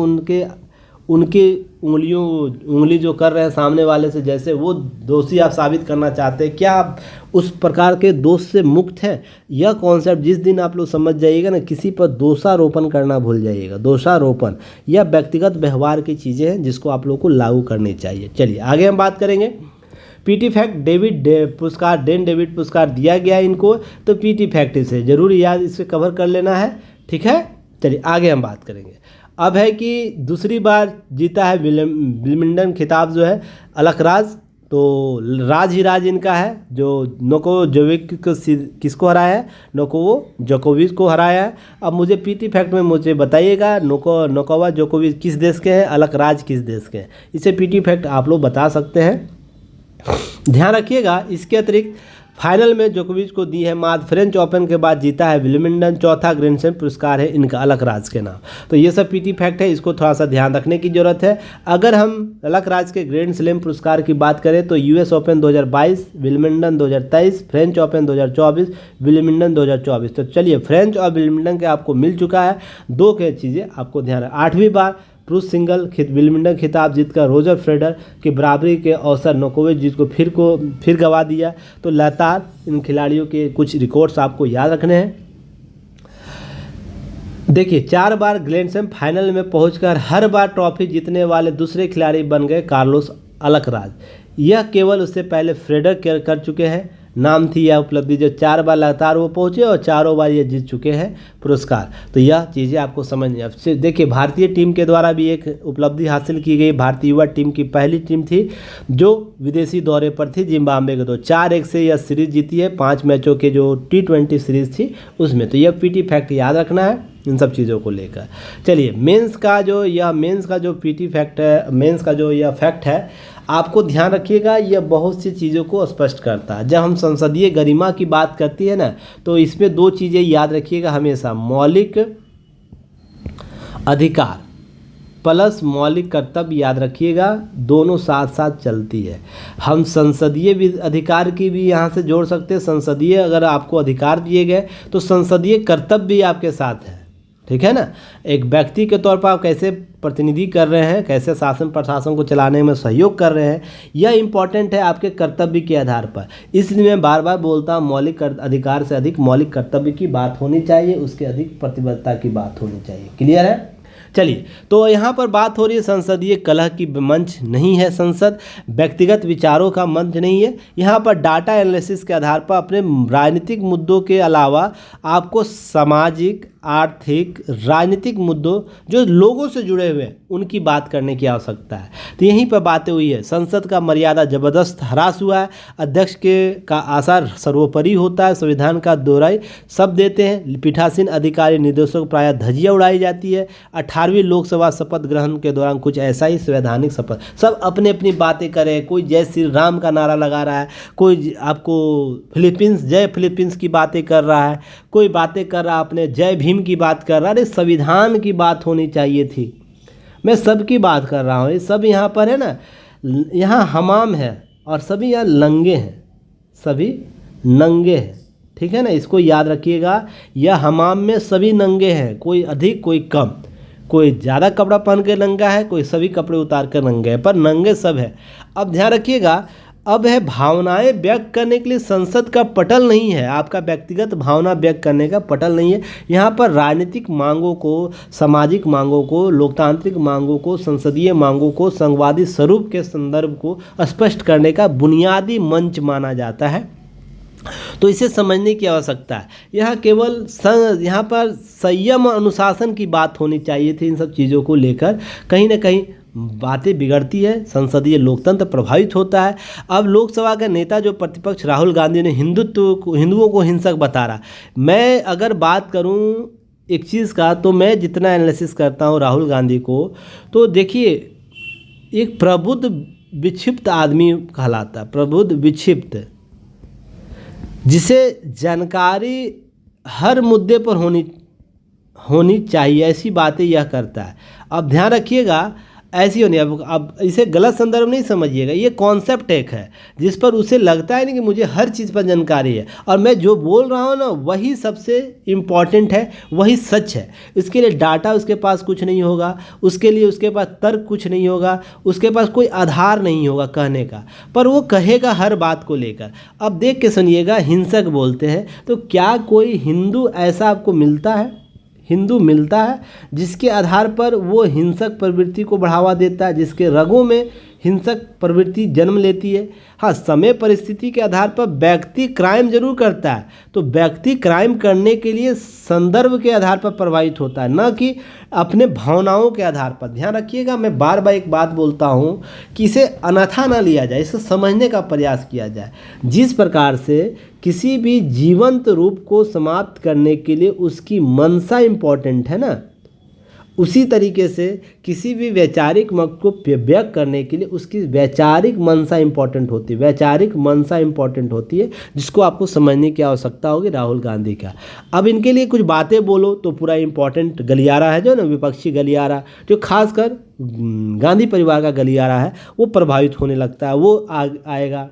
[SPEAKER 1] उनकी उंगली जो कर रहे हैं सामने वाले से, जैसे वो दोषी आप साबित करना चाहते हैं, क्या आप उस प्रकार के दोष से मुक्त हैं। यह कॉन्सेप्ट जिस दिन आप लोग समझ जाइएगा ना, किसी पर दोषारोपण करना भूल जाइएगा। दोषारोपण यह व्यक्तिगत व्यवहार की चीज़ें हैं जिसको आप लोग को लागू करनी चाहिए। चलिए आगे हम बात करेंगे। पीटी फैक्ट पुरस्कार, डेन डेविड पुरस्कार दिया गया इनको, तो पीटी फैक्ट इसे जरूर याद, इसे कवर कर लेना है, ठीक है। चलिए आगे हम बात करेंगे। अब है कि दूसरी बार जीता है विंबलडन खिताब जो है अलकराज, तो राज ही राज इनका है, जो नोकोजोविक को किसको हराया है, जोकोविच को हराया है। अब मुझे पीटी फैक्ट में मुझे बताइएगा, नोकोवा जोकोविच किस देश के हैं, अलकराज किस देश के हैं, इसे पीटी फैक्ट आप लोग बता सकते हैं, ध्यान रखिएगा। इसके अतिरिक्त फाइनल में जोकोविच को दी है मात, फ्रेंच ओपन के बाद जीता है विंबलडन, चौथा ग्रैंड स्लैम पुरस्कार है इनका अलकराज के नाम। तो ये सब पीटी फैक्ट है, इसको थोड़ा सा ध्यान रखने की जरूरत है। अगर हम अलकराज के ग्रैंड स्लैम पुरस्कार की बात करें तो US open 2022, Wimbledon 2023, French open 2024, Wimbledon 2024। तो चलिए फ्रेंच और विंबलडन के आपको मिल चुका है, 2 के चीज़ें आपको ध्यान है। 8वीं बार पुरुष सिंगल विंबलडन खिताब जीतकर रोजर फेडरर की बराबरी के अवसर नोकोविच जिसको फिर गवा दिया। तो लगातार इन खिलाड़ियों के कुछ रिकॉर्ड्स आपको याद रखने हैं। देखिए 4 बार ग्रैंड स्लैम फाइनल में पहुंचकर हर बार ट्रॉफी जीतने वाले दूसरे खिलाड़ी बन गए कार्लोस अलकराज। यह केवल उससे पहले फेडरर कर चुके हैं। नाम थी यह उपलब्धि, जो 4 बार लगातार वो पहुँचे और चारों बार ये जीत चुके हैं पुरस्कार। तो यह चीज़ें आपको समझनी है। देखिए भारतीय टीम के द्वारा भी एक उपलब्धि हासिल की गई। भारतीय युवा टीम की पहली टीम थी जो विदेशी दौरे पर थी जिम्बाब्वे के। तो 4-1 से यह सीरीज़ जीती है, 5 मैचों के जो T20 सीरीज़ थी उसमें। तो यह पीटी फैक्ट याद रखना है इन सब चीज़ों को लेकर। चलिए मेंस का जो पीटी फैक्ट है, मेंस का जो यह फैक्ट है, आपको ध्यान रखिएगा, यह बहुत सी चीज़ों को स्पष्ट करता है। जब हम संसदीय गरिमा की बात करती है ना, तो इसमें 2 चीज़ें याद रखिएगा हमेशा, मौलिक अधिकार प्लस मौलिक कर्तव्य याद रखिएगा, दोनों साथ साथ चलती है। हम संसदीय अधिकार की भी यहाँ से जोड़ सकते हैं। संसदीय अगर आपको अधिकार दिए गए तो संसदीय कर्तव्य भी आपके साथ है, ठीक है ना। एक व्यक्ति के तौर पर आप कैसे प्रतिनिधि कर रहे हैं, कैसे शासन प्रशासन को चलाने में सहयोग कर रहे हैं, यह इंपॉर्टेंट है आपके कर्तव्य के आधार पर। इसलिए मैं बार बार बोलता हूँ, मौलिक अधिकार से अधिक मौलिक कर्तव्य की बात होनी चाहिए, उसके अधिक प्रतिबद्धता की बात होनी चाहिए। क्लियर है। चलिए तो यहाँ पर बात हो रही है संसदीय कलह की मंच नहीं है संसद, व्यक्तिगत विचारों का मंच नहीं है। यहाँ पर डाटा एनालिसिस के आधार पर अपने राजनीतिक मुद्दों के अलावा आपको सामाजिक, आर्थिक, राजनीतिक मुद्दों जो लोगों से जुड़े हुए हैं उनकी बात करने की आवश्यकता है। तो यहीं पर बातें हुई है। संसद का मर्यादा जबरदस्त ह्रास हुआ है, अध्यक्ष का आसार सर्वोपरि होता है, संविधान का दोहराई सब देते हैं, पीठासीन अधिकारी निर्देशों को प्रायः धज्जियां उड़ाई जाती है। 18वीं लोकसभा शपथ ग्रहण के दौरान कुछ ऐसा ही संवैधानिक शपथ, सब अपनी अपनी बातें करे, कोई जय श्री राम का नारा लगा रहा है, कोई आपको जय फिलीपींस की बातें कर रहा है, कोई बातें कर रहा है अपने जय भीम की बात कर रहा है। अरे संविधान की बात होनी चाहिए थी। मैं सबकी बात कर रहा हूँ, ये सब यहाँ पर है ना, यहाँ हमाम है और सभी यहाँ लंगे हैं, सभी नंगे हैं, ठीक है ना। इसको याद रखिएगा, यह हमाम में सभी नंगे हैं, कोई अधिक कोई कम, कोई ज़्यादा कपड़ा पहन के नंगा है, कोई सभी कपड़े उतार कर नंगे हैं, पर नंगे सब है। अब ध्यान रखिएगा, अब है भावनाएं व्यक्त करने के लिए संसद का पटल नहीं है, आपका व्यक्तिगत भावना व्यक्त करने का पटल नहीं है। यहाँ पर राजनीतिक मांगों को, सामाजिक मांगों को, लोकतांत्रिक मांगों को, संसदीय मांगों को, संवादी स्वरूप के संदर्भ को स्पष्ट करने का बुनियादी मंच माना जाता है। तो इसे समझने की आवश्यकता है। यह केवल यहाँ पर संयम अनुशासन की बात होनी चाहिए थी। इन सब चीज़ों को लेकर कहीं ना कहीं बातें बिगड़ती है, संसदीय लोकतंत्र प्रभावित होता है। अब लोकसभा का नेता जो प्रतिपक्ष राहुल गांधी ने हिंदुओं को हिंसक बता रहा। मैं अगर बात करूं एक चीज़ का, तो मैं जितना एनालिसिस करता हूं राहुल गांधी को, तो देखिए एक प्रबुद्ध विक्षिप्त आदमी कहलाता है, प्रबुद्ध विक्षिप्त, जिसे जानकारी हर मुद्दे पर होनी चाहिए, ऐसी बातें यह करता है। अब ध्यान रखिएगा, ऐसी होनी, अब इसे गलत संदर्भ नहीं समझिएगा, ये कॉन्सेप्ट एक है जिस पर उसे लगता है नहीं कि मुझे हर चीज़ पर जानकारी है और मैं जो बोल रहा हूँ ना वही सबसे इम्पॉर्टेंट है, वही सच है। इसके लिए डाटा उसके पास कुछ नहीं होगा, उसके लिए उसके पास तर्क कुछ नहीं होगा, उसके पास कोई आधार नहीं होगा कहने का, पर वो कहेगा हर बात को लेकर। अब देख के सुनिएगा, हिंसक बोलते हैं, तो क्या कोई हिंदू ऐसा आपको मिलता है, हिंदू मिलता है जिसके आधार पर वो हिंसक प्रवृत्ति को बढ़ावा देता है, जिसके रगों में हिंसक प्रवृत्ति जन्म लेती है? हाँ, समय परिस्थिति के आधार पर व्यक्ति क्राइम जरूर करता है, तो व्यक्ति क्राइम करने के लिए संदर्भ के आधार पर प्रभावित होता है, न कि अपने भावनाओं के आधार पर। ध्यान रखिएगा, मैं बार बार एक बात बोलता हूँ कि इसे अन्यथा ना लिया जाए, इसे समझने का प्रयास किया जाए। जिस प्रकार से किसी भी जीवंत रूप को समाप्त करने के लिए उसकी मंशा इम्पॉर्टेंट है ना, उसी तरीके से किसी भी वैचारिक मत को व्यक्त करने के लिए उसकी वैचारिक मंशा इम्पॉर्टेंट होती है, वैचारिक मंशा इम्पॉर्टेंट होती है, जिसको आपको समझने की आवश्यकता होगी राहुल गांधी का। अब इनके लिए कुछ बातें बोलो तो पूरा इम्पॉर्टेंट गलियारा है जो ना, विपक्षी गलियारा, जो खासकर गांधी परिवार का गलियारा है, वो प्रभावित होने लगता है, वो आएगा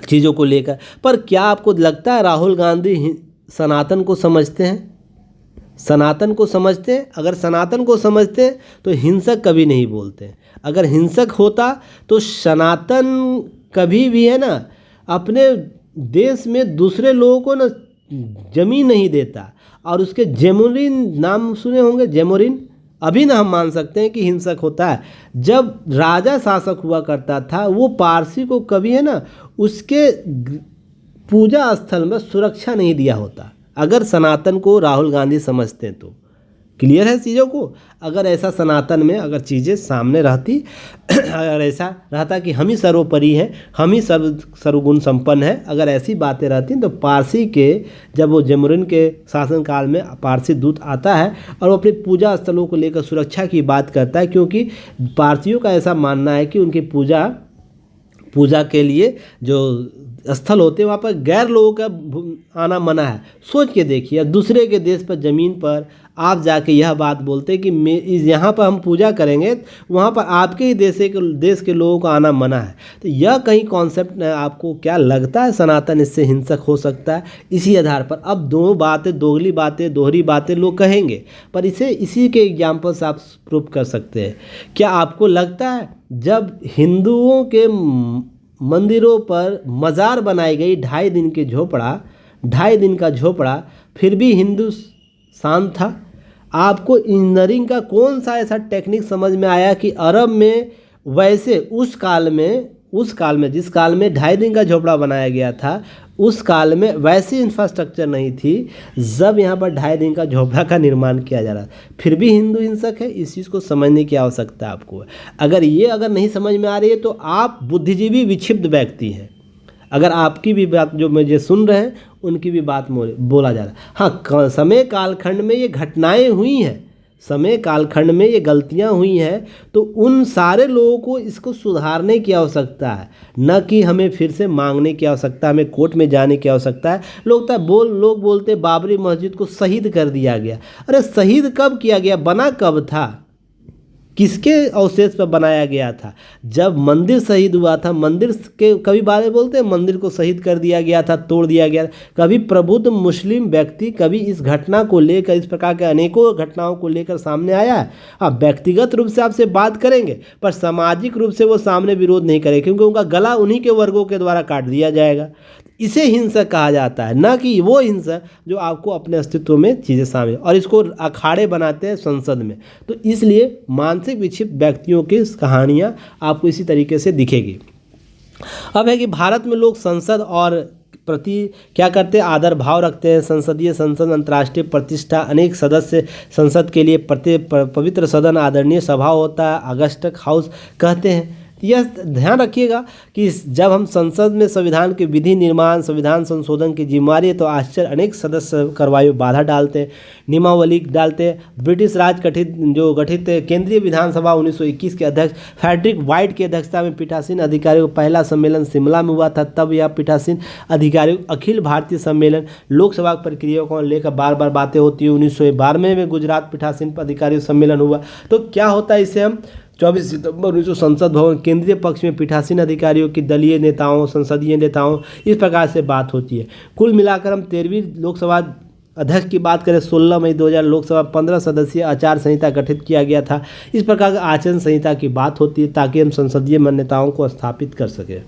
[SPEAKER 1] चीज़ों को लेकर। पर क्या आपको लगता है राहुल गांधी सनातन को समझते हैं? सनातन को समझते हैं? अगर सनातन को समझते हैं तो हिंसक कभी नहीं बोलते। अगर हिंसक होता तो सनातन कभी भी है ना अपने देश में दूसरे लोगों को ना जमीन नहीं देता। और उसके जेमुरिन नाम सुने होंगे, जेमुरिन, अभी ना हम मान सकते हैं कि हिंसक होता है। जब राजा शासक हुआ करता था, वो पारसी को कभी है ना उसके पूजा स्थल में सुरक्षा नहीं दिया होता। अगर सनातन को राहुल गांधी समझते हैं तो क्लियर है चीज़ों को। अगर ऐसा सनातन में अगर चीज़ें सामने रहती, अगर ऐसा रहता कि हम ही सर्वोपरि हैं, हम ही सर्वगुण संपन्न हैं, अगर ऐसी बातें रहती तो पारसी के, जब वो जमुरिन के शासनकाल में पारसी दूत आता है और वो अपने पूजा स्थलों को लेकर सुरक्षा की बात करता है, क्योंकि पारसियों का ऐसा मानना है कि उनकी पूजा के लिए जो स्थल होते हैं वहाँ पर गैर लोगों का आना मना है। सोच के देखिए, अब दूसरे के देश पर, ज़मीन पर आप जाके यह बात बोलते हैं कि यहाँ पर हम पूजा करेंगे, वहाँ पर आपके ही देश के लोगों का आना मना है। तो यह कहीं कॉन्सेप्ट आपको क्या लगता है सनातन इससे हिंसक हो सकता है? इसी आधार पर अब दो बातें, दोगली बातें, दोहरी बातें लोग कहेंगे, पर इसे इसी के एग्जाम्पल से आप प्रूव कर सकते हैं। क्या आपको लगता है जब हिंदुओं के मंदिरों पर मज़ार बनाई गई, 2.5 दिन का झोपड़ा, फिर भी हिंदू शांत था? आपको इंजीनियरिंग का कौन सा ऐसा टेक्निक समझ में आया कि अरब में वैसे उस काल में जिस काल में 2.5 दिन का झोपड़ा बनाया गया था, उस काल में वैसी इंफ्रास्ट्रक्चर नहीं थी जब यहाँ पर 2.5 दिन का झोपड़ा का निर्माण किया जा रहा, फिर भी हिंदू हिंसक है? इस चीज़ को समझने की आवश्यकता आपको। अगर नहीं समझ में आ रही है तो आप बुद्धिजीवी विक्षिप्त व्यक्ति हैं। अगर आपकी भी बात जो मुझे सुन रहे हैं उनकी भी बात बोला जा रहा है। हाँ, समय कालखंड में ये घटनाएं हुई हैं, समय कालखंड में ये गलतियां हुई हैं, तो उन सारे लोगों को इसको सुधारने की आवश्यकता है, न कि हमें फिर से मांगने की आवश्यकता, हमें कोर्ट में जाने की आवश्यकता है। लोग बोलते बाबरी मस्जिद को शहीद कर दिया गया। अरे शहीद कब किया गया, बना कब था? किसके अवशेष पर बनाया गया था? जब मंदिर शहीद हुआ था, मंदिर के कभी बारे बोलते हैं मंदिर को शहीद कर दिया गया था, तोड़ दिया गया। कभी प्रबुद्ध मुस्लिम व्यक्ति कभी इस घटना को लेकर, इस प्रकार के अनेकों घटनाओं को लेकर सामने आया है? आप व्यक्तिगत रूप से आपसे बात करेंगे, पर सामाजिक रूप से वो सामने विरोध नहीं करेंगे, क्योंकि उनका गला उन्हीं के वर्गों के द्वारा काट दिया जाएगा। इसे हिंसक कहा जाता है, ना कि वो हिंसक जो आपको अपने अस्तित्व में चीज़ें शामिल, और इसको अखाड़े बनाते हैं संसद में। तो इसलिए मानसिक विक्षिप्त व्यक्तियों की कहानियाँ आपको इसी तरीके से दिखेगी। अब है कि भारत में लोग संसद और प्रति क्या करते हैं, आदर भाव रखते हैं। संसदीय संसद अंतर्राष्ट्रीय प्रतिष्ठा, अनेक सदस्य संसद के लिए पवित्र सदन, आदरणीय सभा होता है, ऑगस्टस हाउस कहते हैं। यह ध्यान रखिएगा कि जब हम संसद में संविधान के विधि निर्माण, संविधान संशोधन की जिम्मेदारी है, तो आश्चर्य अनेक सदस्य कार्रवाई में बाधा डालते हैं, नियमावली डालते हैं। ब्रिटिश राज गठित केंद्रीय विधानसभा 1921 के अध्यक्ष फ्रेडरिक वाइट की अध्यक्षता में पीठासीन अधिकारियों का पहला सम्मेलन शिमला में हुआ था। तब यह पीठासीन अधिकारियों अखिल भारतीय सम्मेलन लोकसभा प्रक्रिया को लेकर बार बार बातें होती है। 1992 में गुजरात पीठासीन अधिकारियों सम्मेलन हुआ। तो क्या होता है, इसे हम 24 सितंबर 1900 संसद भवन केंद्रीय पक्ष में पीठासीन अधिकारियों की दलीय नेताओं, संसदीय नेताओं, इस प्रकार से बात होती है। कुल मिलाकर हम 13वीं लोकसभा अध्यक्ष की बात करें, 16 मई 2000 लोकसभा 15 सदस्यीय आचार संहिता गठित किया गया था। इस प्रकार की आचरण संहिता की बात होती है, ताकि हम संसदीय मान्यताओं को स्थापित कर सकें।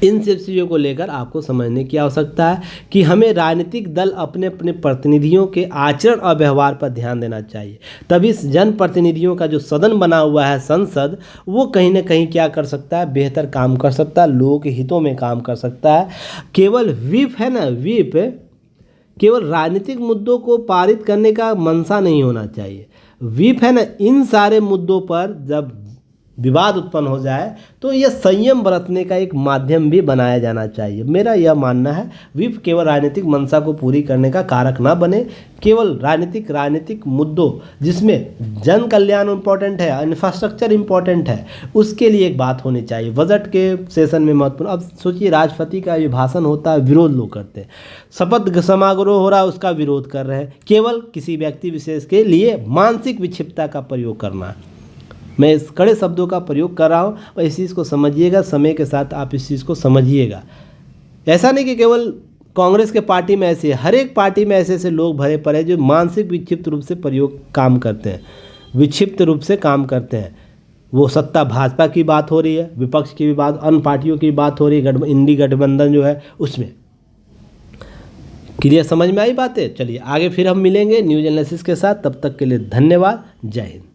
[SPEAKER 1] इन सब चीज़ों को लेकर आपको समझने की आवश्यकता है कि हमें राजनीतिक दल अपने अपने प्रतिनिधियों के आचरण और व्यवहार पर ध्यान देना चाहिए। तभी जनप्रतिनिधियों का जो सदन बना हुआ है संसद, वो कहीं ना कहीं क्या कर सकता है, बेहतर काम कर सकता है, लोगों के हितों में काम कर सकता है। केवल व्हिप है ना, व्हिप केवल राजनीतिक मुद्दों को पारित करने का मंशा नहीं होना चाहिए। व्हिप है ना, इन सारे मुद्दों पर जब विवाद उत्पन्न हो जाए तो यह संयम बरतने का एक माध्यम भी बनाया जाना चाहिए। मेरा यह मानना है, व्हिप केवल राजनीतिक मंशा को पूरी करने का कारक ना बने। केवल राजनीतिक मुद्दों जिसमें जन कल्याण इम्पोर्टेंट है, इंफ्रास्ट्रक्चर इम्पोर्टेंट है, उसके लिए एक बात होनी चाहिए। बजट के सेशन में महत्वपूर्ण, अब सोचिए राष्ट्रपति का अभिभाषण होता है, विरोध लोग करते हैं। शपथ समारोह हो रहा है, उसका विरोध कर रहे हैं। केवल किसी व्यक्ति विशेष के लिए मानसिक विक्षिप्तता का प्रयोग करना है। मैं इस कड़े शब्दों का प्रयोग कर रहा हूँ, और इस चीज़ को समझिएगा, समय के साथ आप इस चीज़ को समझिएगा। ऐसा नहीं कि केवल कांग्रेस के पार्टी में ऐसे, हर एक पार्टी में ऐसे ऐसे लोग भरे पड़े जो मानसिक विक्षिप्त रूप से काम करते हैं, विक्षिप्त रूप से काम करते हैं। वो सत्ता भाजपा की बात हो रही है, विपक्ष की भी बात, अन्य पार्टियों की बात हो रही है, इंडी गठबंधन जो है उसमें। क्लियर, समझ में आई बातें? चलिए आगे फिर हम मिलेंगे न्यूज एनालिसिस के साथ। तब तक के लिए धन्यवाद। जय हिंद।